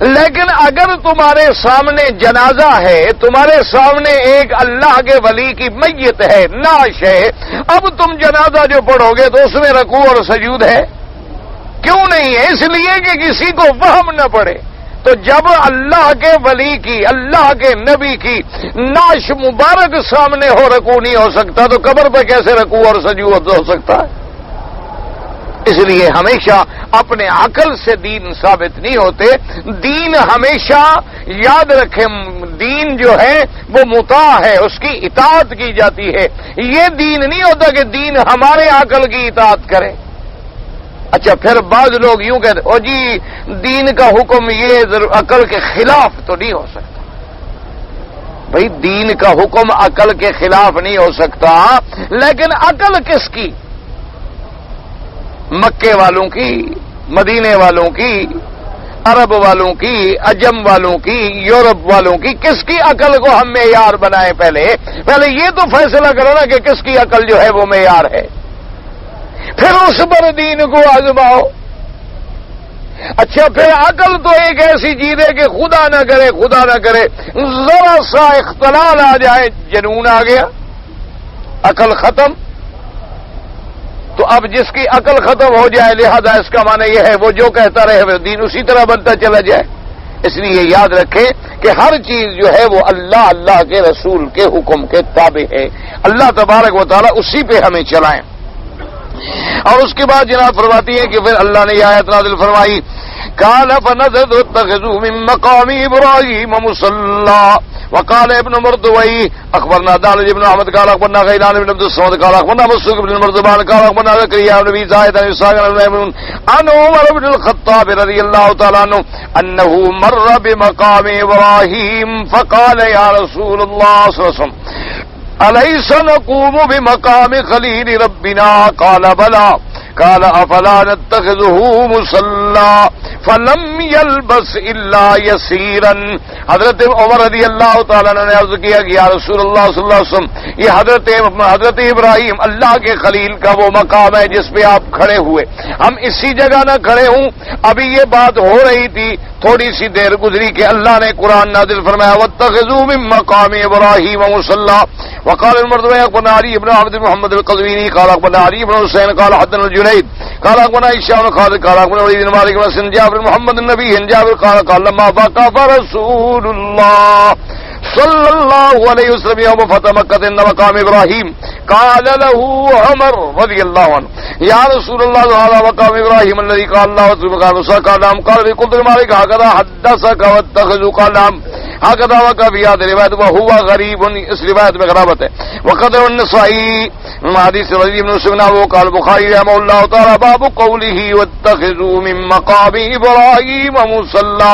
لیکن اگر تمہارے سامنے جنازہ ہے، تمہارے سامنے ایک اللہ کے ولی کی میت ہے، نعش ہے، اب تم جنازہ جو پڑھو گے تو اس میں رکوع اور سجود ہے؟ کیوں نہیں ہے؟ اس لیے کہ کسی کو وہم نہ پڑے۔ تو جب اللہ کے ولی کی، اللہ کے نبی کی نعش مبارک سامنے ہو رکوع نہیں ہو سکتا تو قبر پہ کیسے رکوع اور سجود ہو سکتا ہے؟ اس لیے ہمیشہ اپنے عقل سے دین ثابت نہیں ہوتے، دین ہمیشہ یاد رکھیں، دین جو ہے وہ مطاع ہے، اس کی اطاعت کی جاتی ہے۔ یہ دین نہیں ہوتا کہ دین ہمارے عقل کی اطاعت کرے۔ اچھا پھر بعض لوگ یوں کہتے او جی دین کا حکم یہ عقل کے خلاف تو نہیں ہو سکتا۔ بھئی دین کا حکم عقل کے خلاف نہیں ہو سکتا، لیکن عقل کس کی؟ مکے والوں کی، مدینے والوں کی، عرب والوں کی، عجم والوں کی، یورپ والوں کی، کس کی عقل کو ہم معیار بنائیں؟ پہلے یہ تو فیصلہ کرو نا کہ کس کی عقل جو ہے وہ معیار ہے، پھر اس پر دین کو آزماؤ۔ اچھا پھر عقل تو ایک ایسی چیز ہے کہ خدا نہ کرے ذرا سا اختلال آ جائے، جنون آ گیا، عقل ختم۔ تو اب جس کی عقل ختم ہو جائے لہذا اس کا معنی یہ ہے وہ جو کہتا رہے وہ دین اسی طرح بنتا چلا جائے۔ اس لیے یاد رکھیں کہ ہر چیز جو ہے وہ اللہ کے رسول کے حکم کے تابع ہے، اللہ تبارک و تعالی اسی پہ ہمیں چلائیں۔ اور اس کے بعد جناب فرماتی ہیں کہ پھر اللہ نے یہ آیت نازل فرمائی قال فنتخذوا من مقام ابراہیم مصلی وقال ابن مردوی اخبرنا دالج ابن احمد قال اخبرنا غیلان ابن عبد الصمد قال اخبرنا مسعود بن المرزبان قال اخبرنا زكريا بن ابي زاهد عن اسحاق بن ميمون عن عمر بن الخطاب رضي الله تعالى عنه انه مر بمقام ابراهيم فقال يا رسول الله صلى الله عليه وسلم أليس نقوم بمقام خليل ربنا قال بلى قال افلا نتخذه مصلى فلم يلبس الا يسيرا۔ حضرت عمر رضی اللہ تعالیٰ نے عرض کیا کہ یا رسول اللہ صلی اللہ علیہ وسلم یہ حضرت ابراہیم اللہ کے خلیل کا وہ مقام ہے جس پہ آپ کھڑے ہوئے، ہم اسی جگہ نہ کھڑے ہوں۔ ابھی یہ بات ہو رہی تھی، تھوڑی سی دیر گزری کہ اللہ نے قرآن نازل فرمایا واتخذوا من مقام ابراہیم مصلی وقال المردوی اخبرنا علی بن عبد محمد القزوینی قال اخبرنا علی بن حسین قال حدثنا الجنید قال اخبرنا هشام بن خالد قال اخبرنا ولید بن مالک بن سن جابر محمد النبی جابر قال لما وقف رسول اللہ صلی اللہ علیہ وسلم یوم فتح مکہ ان مقام ابراہیم قال له عمر رضی اللہ عنہ یا رسول اللہ هذا مقام ابراہیم الذي قال الله سبحانه وتعالى قال نعم قال قلت لمالك هكذا حدثك واتخذوا قال نعم هكذا وقع في هذه الرواية وهو غريب، اس روایت میں غرابت ہے۔ وقد النسائی حدیث رضی بن سمنا وہ قال بخاری رحمہ اللہ تعالی باب قوله واتخذوا من مقام ابراہیم مصلی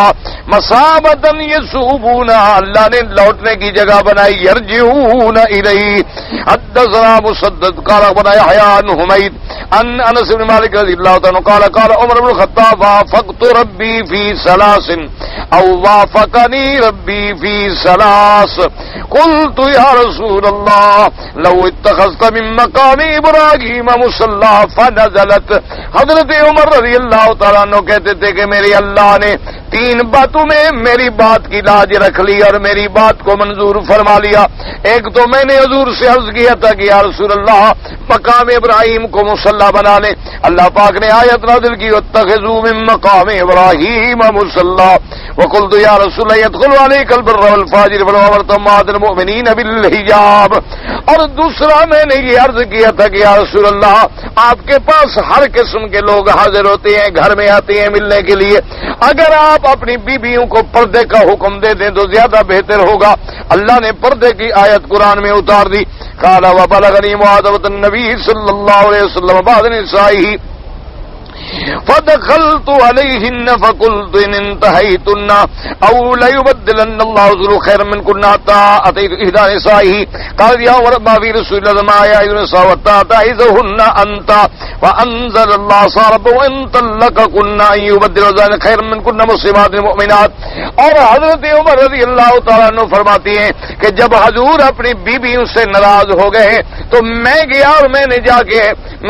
مثابۃ یسوبون، اللہ نے لوٹنے کی جگہ بنائی، یرجعون الیہ۔ حدثنا مسدد قال اخبرنا یحییٰ عن حمید عن انس بن مالک رضی اللہ تعالی عنہ قال قال عمر بن الخطاب وافقت ربی فی ثلاث او وافقنی ربی ربی فی ثلاث قلت یا رسول اللہ لو اتخذت من مقام ابراہیم مصلی فنزلت. حضرت عمر رضی اللہ تعالیٰ عنہ کہتے تھے کہ میرے اللہ نے 3 باتوں میں میری بات کی لاج رکھ لی اور میری بات کو منظور فرما لیا. ایک تو میں نے حضور سے عرض کیا تھا کہ یا رسول اللہ مقام ابراہیم کو مصلی بنا لیں. اللہ پاک نے آیت نازل کی اتخذوا من مقام ابراہیم مصلی وقلت یا رسول اللہ يدخل عليك البر والفاجر فلو امرتم عاد المؤمنین بالحجاب. اور دوسرا میں نے یہ عرض کیا تھا کہ یا رسول اللہ آپ کے پاس ہر قسم کے لوگ حاضر ہوتے ہیں, گھر میں آتے ہیں ملنے کے لیے, اگر آپ اپنی بیویوں کو پردے کا حکم دے دیں تو زیادہ بہتر ہوگا. اللہ نے پردے کی آیت قرآن میں اتار دی. قال وبلغني معاتبة النبي صلی اللہ علیہ وسلم بعد نسائه فدخلت عليهن فقلت ان انتهيتن او لا يبدلن الله ذو خير منكن اتيت احدى نسائه قال يا رب في رسول الله ما يا نساء وتعيذهن انت وانزل الله صارب وان طلقكن ان يبدل ذلك خير منكن مسلمات مؤمنات. اور حضرت عمر رضی اللہ تعالیٰ عنہ فرماتی ہیں کہ جب حضور اپنی بیویوں سے ناراض ہو گئے تو میں گیا اور میں نے جا کے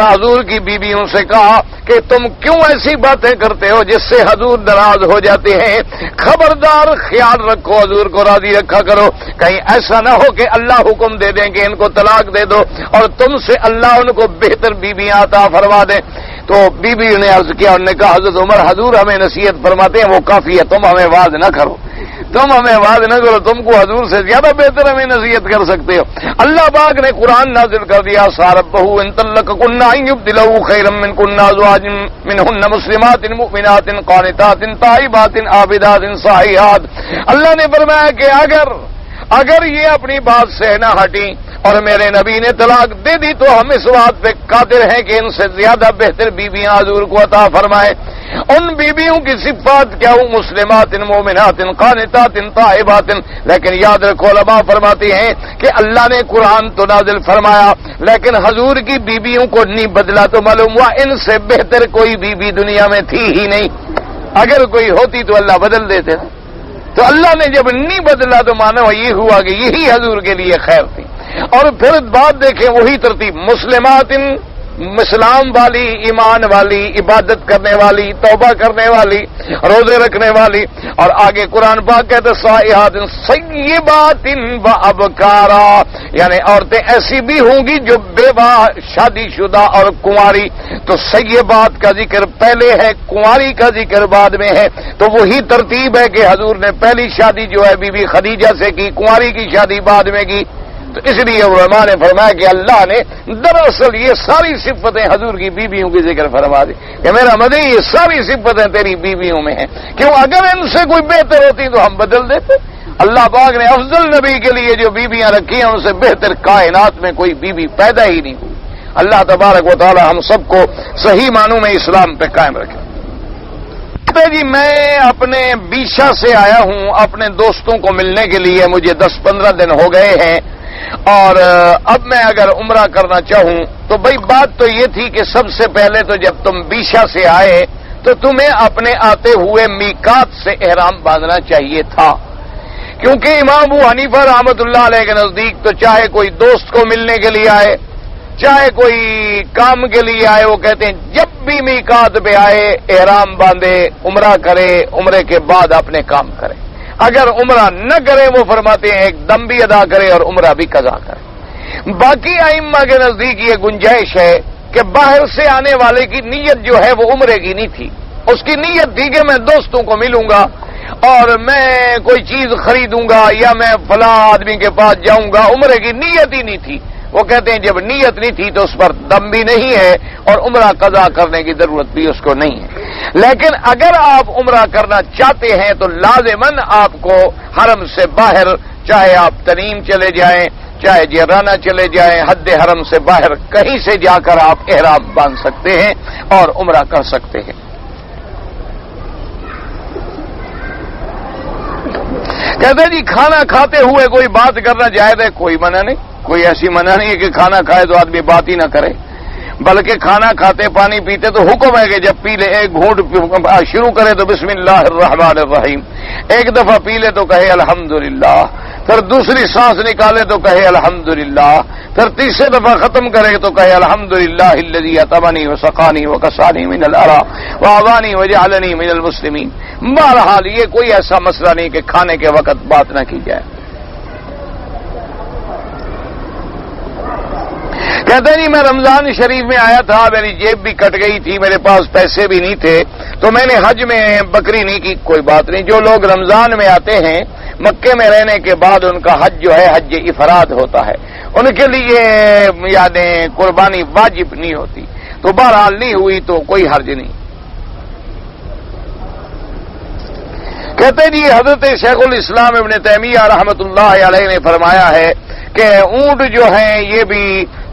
حضور کی بیویوں سے کہا کہ تم کیوں ایسی باتیں کرتے ہو جس سے حضور ناراض ہو جاتے ہیں؟ خبردار خیال رکھو, حضور کو راضی رکھا کرو. کہیں ایسا نہ ہو کہ اللہ حکم دے دیں کہ ان کو طلاق دے دو اور تم سے اللہ ان کو بہتر بیویاں عطا فرما دیں. تو بیوی نے عرض کیا, انہوں نے کہا حضرت عمر حضور ہمیں نصیحت فرماتے ہیں وہ کافی ہے, تم ہمیں واز نہ کرو, تم ہمیں واز نہ کرو, تم کو حضور سے زیادہ بہتر ہمیں نصیحت کر سکتے ہو. اللہ پاک نے قرآن نازل کر دیا ساربہ ان طلقکن ان یبدلوا خیرا منکن ازواج منہن مسلمات مؤمنات قانتات تائبات عابدات سائحات. اللہ نے فرمایا کہ اگر یہ اپنی بات سے نہ ہٹی اور میرے نبی نے طلاق دے دی تو ہم اس بات پہ قادر ہیں کہ ان سے زیادہ بہتر بیویاں حضور کو عطا فرمائے. ان بیویوں کی صفات کیا ہوں؟ مسلمات مومنات قانتات تائبات. لیکن یاد رکھو علماء فرماتے ہیں کہ اللہ نے قرآن تو نازل فرمایا لیکن حضور کی بیویوں کو نہیں بدلا تو معلوم ہوا ان سے بہتر کوئی بیوی دنیا میں تھی ہی نہیں. اگر کوئی ہوتی تو اللہ بدل دیتے نا. تو اللہ نے جب نہیں بدلا تو مانا یہ ہوا کہ یہی حضور کے لیے خیر تھی. اور پھر بات دیکھیں وہی ترتیب مسلمات اسلام والی, ایمان والی, عبادت کرنے والی, توبہ کرنے والی, روزے رکھنے والی. اور آگے قرآن پاک کہتے سائحات سیبات و ابکارا, یعنی عورتیں ایسی بھی ہوں گی جو بیوہ, شادی شدہ اور کنواری. تو سیبات کا ذکر پہلے ہے, کنواری کا ذکر بعد میں ہے. تو وہی ترتیب ہے کہ حضور نے پہلی شادی جو ہے بی بی خدیجہ سے کی, کنواری کی شادی بعد میں کی. تو اس لیے علماء نے فرمایا کہ اللہ نے دراصل یہ ساری صفتیں حضور کی بیویوں کی ذکر فرما دی کہ میرا مدی یہ ساری صفتیں تیری بیویوں میں ہیں. کیوں؟ اگر ان سے کوئی بہتر ہوتی تو ہم بدل دیتے. اللہ پاک نے افضل نبی کے لیے جو بیویاں رکھی ہیں ان سے بہتر کائنات میں کوئی بیوی پیدا ہی نہیں ہوئی. اللہ تبارک و تعالی ہم سب کو صحیح معنوں میں اسلام پہ قائم رکھے. جی میں اپنے بیشا سے آیا ہوں اپنے دوستوں کو ملنے کے لیے, مجھے 10-15 دن ہو گئے ہیں. اور اب میں اگر عمرہ کرنا چاہوں تو بھائی بات تو یہ تھی کہ سب سے پہلے تو جب تم بیشا سے آئے تو تمہیں اپنے آتے ہوئے میقات سے احرام باندھنا چاہیے تھا. کیونکہ امام ابو حنیفہ رحمۃ اللہ علیہ کے نزدیک تو چاہے کوئی دوست کو ملنے کے لیے آئے چاہے کوئی کام کے لیے آئے, وہ کہتے ہیں جب بھی میقات پہ آئے احرام باندھے, عمرہ کرے, عمرے کے بعد اپنے کام کرے. اگر عمرہ نہ کرے وہ فرماتے ہیں ایک دم بھی ادا کرے اور عمرہ بھی قضا کرے. باقی ائمہ کے نزدیک یہ گنجائش ہے کہ باہر سے آنے والے کی نیت جو ہے وہ عمرے کی نہیں تھی, اس کی نیت تھی کہ میں دوستوں کو ملوں گا اور میں کوئی چیز خریدوں گا یا میں فلاں آدمی کے پاس جاؤں گا. عمرے کی نیت ہی نہیں تھی. وہ کہتے ہیں جب نیت نہیں تھی تو اس پر دم بھی نہیں ہے اور عمرہ قضا کرنے کی ضرورت بھی اس کو نہیں ہے. لیکن اگر آپ عمرہ کرنا چاہتے ہیں تو لازماً آپ کو حرم سے باہر, چاہے آپ تنیم چلے جائیں چاہے جیرانہ چلے جائیں, حد حرم سے باہر کہیں سے جا کر آپ احرام باندھ سکتے ہیں اور عمرہ کر سکتے ہیں. کہتے جی کھانا کھاتے ہوئے کوئی بات کرنا جائز ہے, کوئی منع نہیں, کوئی ایسی منع نہیں ہے کہ کھانا کھائے تو آدمی بات ہی نہ کرے. بلکہ کھانا کھاتے پانی پیتے تو حکم ہے کہ جب پی لے ایک گھونٹ شروع کرے تو بسم اللہ الرحمن الرحیم، ایک دفعہ پی لے تو کہے الحمدللہ، پھر دوسری سانس نکالے تو کہے الحمدللہ، پھر تیسرے دفعہ ختم کرے تو کہے الحمدللہ الذی اطعمنی وسقانی وکسانی من العراء وآوانی وجعلنی من المسلمین۔ بہرحال یہ کوئی ایسا مسئلہ نہیں کہ کھانے کے وقت بات نہ کی جائے۔ کہتے ہیں جی میں رمضان شریف میں آیا تھا، میری جیب بھی کٹ گئی تھی، میرے پاس پیسے بھی نہیں تھے، تو میں نے حج میں بکری نہیں کی۔ کوئی بات نہیں، جو لوگ رمضان میں آتے ہیں مکے میں رہنے کے بعد ان کا حج جو ہے حج افراد ہوتا ہے، ان کے لیے یعنی قربانی واجب نہیں ہوتی، تو بہرحال نہیں ہوئی تو کوئی حرج نہیں۔ کہتے جی حضرت شیخ الاسلام ابن تیمیہ رحمۃ اللہ علیہ نے فرمایا ہے کہ اونٹ جو ہیں یہ بھی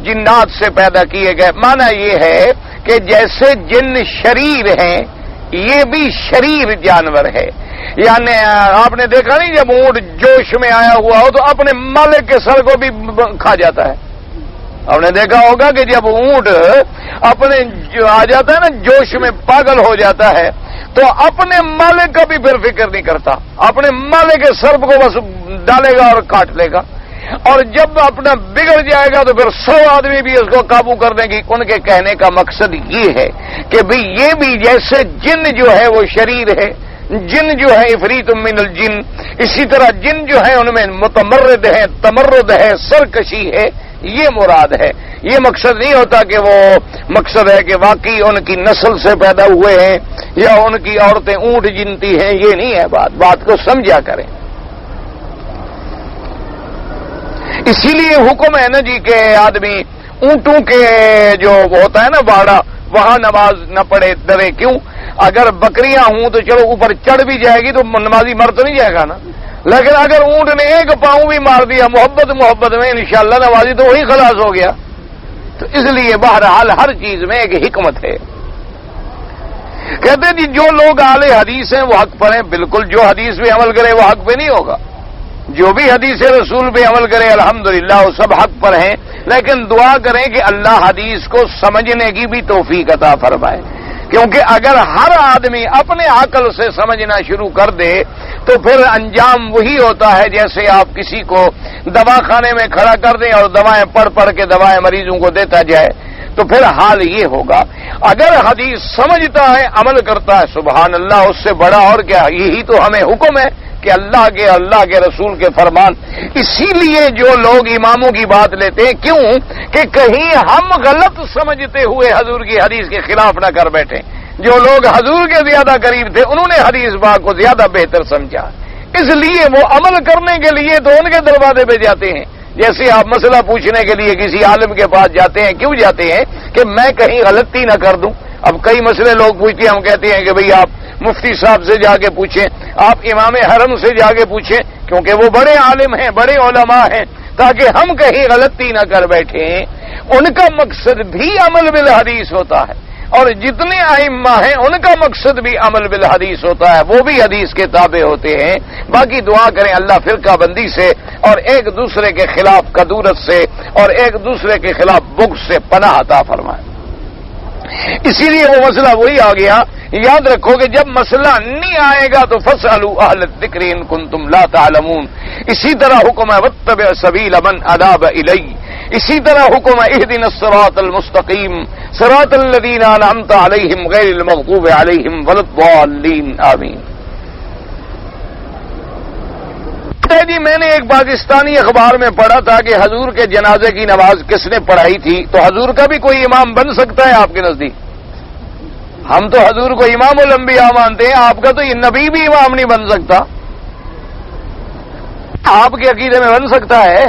جنات سے پیدا کیے گئے۔ معنی یہ ہے کہ جیسے جن شریر ہیں یہ بھی شریر جانور ہے، یعنی آپ نے دیکھا نہیں جب اونٹ جوش میں آیا ہوا ہو تو اپنے مالک کے سر کو بھی کھا جاتا ہے۔ آپ نے دیکھا ہوگا کہ جب اونٹ اپنے آ جاتا ہے نا جوش میں پاگل ہو جاتا ہے تو اپنے مالک کا بھی پھر فکر نہیں کرتا، اپنے مالک کے سر کو بس ڈالے گا اور کاٹ لے گا، اور جب اپنا بگڑ جائے گا تو پھر 100 آدمی بھی اس کو قابو کر دیں گی۔ ان کے کہنے کا مقصد یہ ہے کہ بھئی یہ بھی جیسے جن جو ہے وہ شریر ہے، جن جو ہے عفریت من الجن، اسی طرح جن جو ہے ان میں متمرد ہے، تمرد ہے، سرکشی ہے، یہ مراد ہے۔ یہ مقصد نہیں ہوتا کہ وہ مقصد ہے کہ واقعی ان کی نسل سے پیدا ہوئے ہیں یا ان کی عورتیں اونٹ جنتی ہیں، یہ نہیں ہے بات کو سمجھا کریں۔ اسی لیے حکم ہے نا جی کہ آدمی اونٹوں کے جو ہوتا ہے نا باڑا وہاں نماز نہ پڑھے، ڈرے کیوں؟ اگر بکریاں ہوں تو چلو اوپر چڑھ بھی جائے گی تو نمازی مر تو نہیں جائے گا نا، لیکن اگر اونٹ نے ایک پاؤں بھی مار دیا محبت میں انشاءاللہ نمازی تو وہی خلاص ہو گیا۔ تو اس لیے بہرحال ہر چیز میں ایک حکمت ہے۔ کہتے جی جو لوگ اہل حدیث ہیں وہ حق پر ہیں، بالکل جو حدیث پہ عمل کرے وہ حق پہ نہیں ہوگا، جو بھی حدیث رسول پہ عمل کرے الحمدللہ وہ سب حق پر ہیں، لیکن دعا کریں کہ اللہ حدیث کو سمجھنے کی بھی توفیق عطا فرمائے، کیونکہ اگر ہر آدمی اپنے عقل سے سمجھنا شروع کر دے تو پھر انجام وہی ہوتا ہے جیسے آپ کسی کو دوا خانے میں کھڑا کر دیں اور دوائیں پڑھ پڑھ کے دوائیں مریضوں کو دیتا جائے، تو پھر حال یہ ہوگا۔ اگر حدیث سمجھتا ہے عمل کرتا ہے سبحان اللہ، اس سے بڑا اور کیا، یہی تو ہمیں حکم ہے کہ اللہ کے رسول کے فرمان۔ اسی لیے جو لوگ اماموں کی بات لیتے ہیں، کیوں کہ کہیں ہم غلط سمجھتے ہوئے حضور کی حدیث کے خلاف نہ کر بیٹھیں۔ جو لوگ حضور کے زیادہ قریب تھے انہوں نے حدیث پاک کو زیادہ بہتر سمجھا، اس لیے وہ عمل کرنے کے لیے تو ان کے دروازے پہ جاتے ہیں۔ جیسے آپ مسئلہ پوچھنے کے لیے کسی عالم کے پاس جاتے ہیں، کیوں جاتے ہیں؟ کہ میں کہیں غلطی نہ کر دوں۔ اب کئی مسئلے لوگ پوچھتے ہیں، ہم کہتے ہیں کہ بھئی آپ مفتی صاحب سے جا کے پوچھیں، آپ امام حرم سے جا کے پوچھیں، کیونکہ وہ بڑے عالم ہیں، بڑے علماء ہیں، تاکہ ہم کہیں غلطی نہ کر بیٹھیں۔ ان کا مقصد بھی عمل بالحدیث ہوتا ہے، اور جتنے ائمہ ہیں ان کا مقصد بھی عمل بالحدیث ہوتا ہے، وہ بھی حدیث کے تابع ہوتے ہیں۔ باقی دعا کریں اللہ فرقہ بندی سے اور ایک دوسرے کے خلاف کدورت سے اور ایک دوسرے کے خلاف بغض سے پناہ عطا فرمائے۔ اسی لیے وہ مسئلہ وہی آ گیا۔ یاد رکھو کہ جب مسئلہ نہیں آئے گا تو فاسألوا اہل الذکر ان کنتم لا تعلمون۔ اسی طرح حکم ہے واتبع سبیل من اناب الی، اسی طرح حکم ہے اہدنا الصراط المستقیم صراط الذین انعمت علیہم غیر المغضوب علیہم ولا الضالین آمین۔ جی میں نے ایک پاکستانی اخبار میں پڑھا تھا کہ حضور کے جنازے کی نماز کس نے پڑھائی تھی، تو حضور کا بھی کوئی امام بن سکتا ہے آپ کے نزدیک؟ ہم تو حضور کو امام الانبیاء مانتے ہیں، آپ کا تو یہ نبی بھی امام نہیں بن سکتا، آپ کے عقیدے میں بن سکتا ہے؟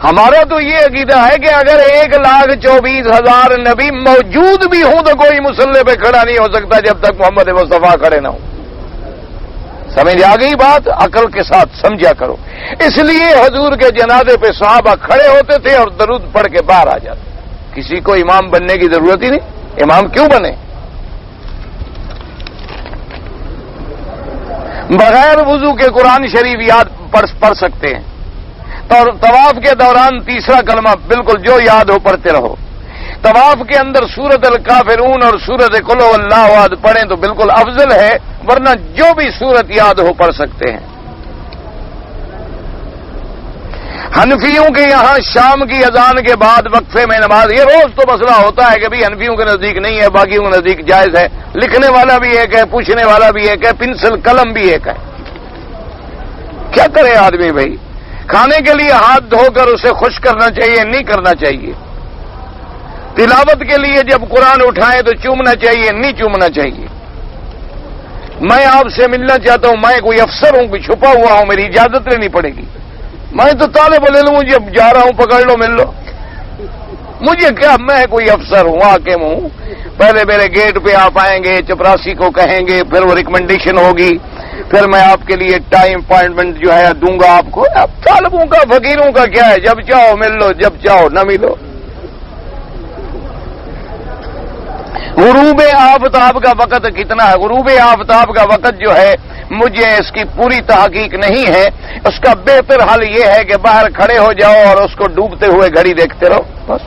ہمارا تو یہ عقیدہ ہے کہ اگر 1,24,000 نبی موجود بھی ہوں تو کوئی مصلی پہ کھڑا نہیں ہو سکتا جب تک محمد مصطفیٰ کھڑے نہ ہوں۔ سمجھ آ گئی بات؟ عقل کے ساتھ سمجھا کرو۔ اس لیے حضور کے جنازے پہ صحابہ کھڑے ہوتے تھے اور درود پڑھ کے باہر آ جاتے، کسی کو امام بننے کی ضرورت ہی نہیں۔ امام کیوں بنے؟ بغیر وضو کے قرآن شریف یاد پڑھ سکتے ہیں، اور طواف کے دوران تیسرا کلمہ بالکل جو یاد ہو پڑھتے رہو، طواف کے اندر سورۃ الکافرون اور سورۃ قل هو اللہ احد پڑھیں تو بالکل افضل ہے، ورنہ جو بھی سورت یاد ہو پڑھ سکتے ہیں۔ حنفیوں کے یہاں شام کی اذان کے بعد وقفے میں نماز، یہ روز تو مسئلہ ہوتا ہے کہ بھی حنفیوں کے نزدیک نہیں ہے، باقیوں کے نزدیک جائز ہے، لکھنے والا بھی ایک ہے، پوچھنے والا بھی ایک ہے، پنسل قلم بھی ایک ہے۔ کیا کرے آدمی بھائی؟ کھانے کے لیے ہاتھ دھو کر اسے خشک کرنا چاہیے، نہیں کرنا چاہیے۔ تلاوت کے لیے جب قرآن اٹھائیں تو چومنا چاہیے، نہیں چومنا چاہیے۔ میں آپ سے ملنا چاہتا ہوں، میں کوئی افسر ہوں، کوئی چھپا ہوا ہوں، میری اجازت لینی پڑے گی؟ میں تو طالب علم ہوں، جب جا رہا ہوں پکڑ لو مل لو، مجھے کیا، میں کوئی افسر ہوں، حاکم ہوں۔ پہلے میرے گیٹ پہ آپ آئیں گے، چپراسی کو کہیں گے، پھر وہ ریکمنڈیشن ہوگی، پھر میں آپ کے لیے ٹائم اپائنٹمنٹ جو ہے دوں گا آپ کو۔ اب طالبوں کا فقیروں کا کیا ہے، جب چاہو مل لو، جب چاہو نہ ملو۔ غروب آفتاب کا وقت کتنا ہے؟ غروب آفتاب کا وقت جو ہے مجھے اس کی پوری تحقیق نہیں ہے، اس کا بہتر حل یہ ہے کہ باہر کھڑے ہو جاؤ اور اس کو ڈوبتے ہوئے گھڑی دیکھتے رہو بس۔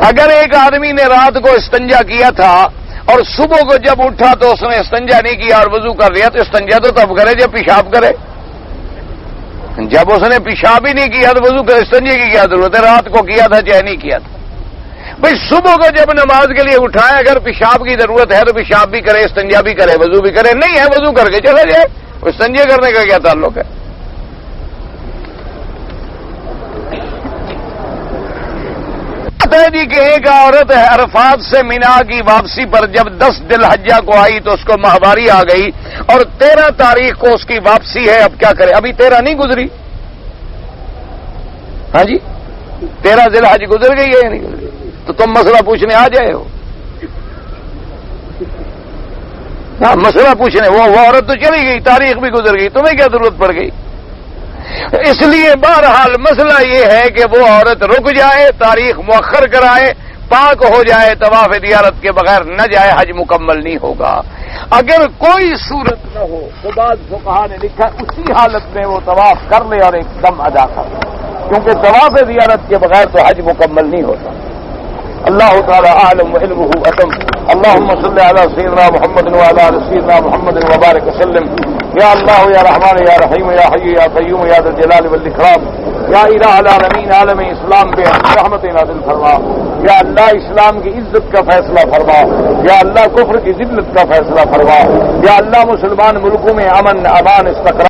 اگر ایک آدمی نے رات کو استنجا کیا تھا اور صبح کو جب اٹھا تو اس نے استنجا نہیں کیا اور وضو کر لیا، تو استنجا تو تب کرے جب پیشاب کرے۔ جب اس نے پیشاب ہی نہیں کیا تو وضو کرے، استنجے کی کیا ضرورت ہے؟ رات کو کیا تھا چاہے نہیں کیا تھا بھائی، صبح کو جب نماز کے لیے اٹھائے، اگر پیشاب کی ضرورت ہے تو پیشاب بھی کرے، استنجا بھی کرے، وضو بھی کرے، نہیں ہے وضو کر کے چلا جائے، استنجے کرنے کا کیا تعلق ہے؟ جی کہ ایک عورت عرفات سے مینا کی واپسی پر جب 10 ذی الحجہ کو آئی تو اس کو ماہواری آ گئی اور 13 تاریخ کو اس کی واپسی ہے، اب کیا کرے؟ ابھی 13 نہیں گزری، ہاں جی 13 ذی الحجہ گزر گئی ہے یا نہیں گزری؟ تو تم مسئلہ پوچھنے آ جائے ہو؟ ہاں مسئلہ پوچھنے، وہ عورت تو چلی گئی، تاریخ بھی گزر گئی، تمہیں کیا ضرورت پڑ گئی؟ اس لیے بہرحال مسئلہ یہ ہے کہ وہ عورت رک جائے، تاریخ مؤخر کرائے، پاک ہو جائے، طواف زیارت کے بغیر نہ جائے، حج مکمل نہیں ہوگا۔ اگر کوئی صورت نہ ہو تو بعض فقہا نے لکھا اسی حالت میں وہ طواف کر لے اور ایک دم ادا کر لے، کیونکہ طواف زیارت کے بغیر تو حج مکمل نہیں ہوتا۔ اللہ تعالی اعلم وعلمہ اتم۔ اللهم صل على سيدنا محمد وعلى ال سيدنا محمد وبارك وسلم۔ یا اللہ یا رحمان یا رحیم یا حی یا قیوم یا ذا الجلال والاکرام، یا الہ العالمین عالم اسلام پہ رحمت نازل فرما۔ یا اللہ اسلام کی عزت کا فیصلہ فرما، یا اللہ کفر کی ذلت کا فیصلہ فرما، یا اللہ مسلمان ملکوں میں امن امان استقرار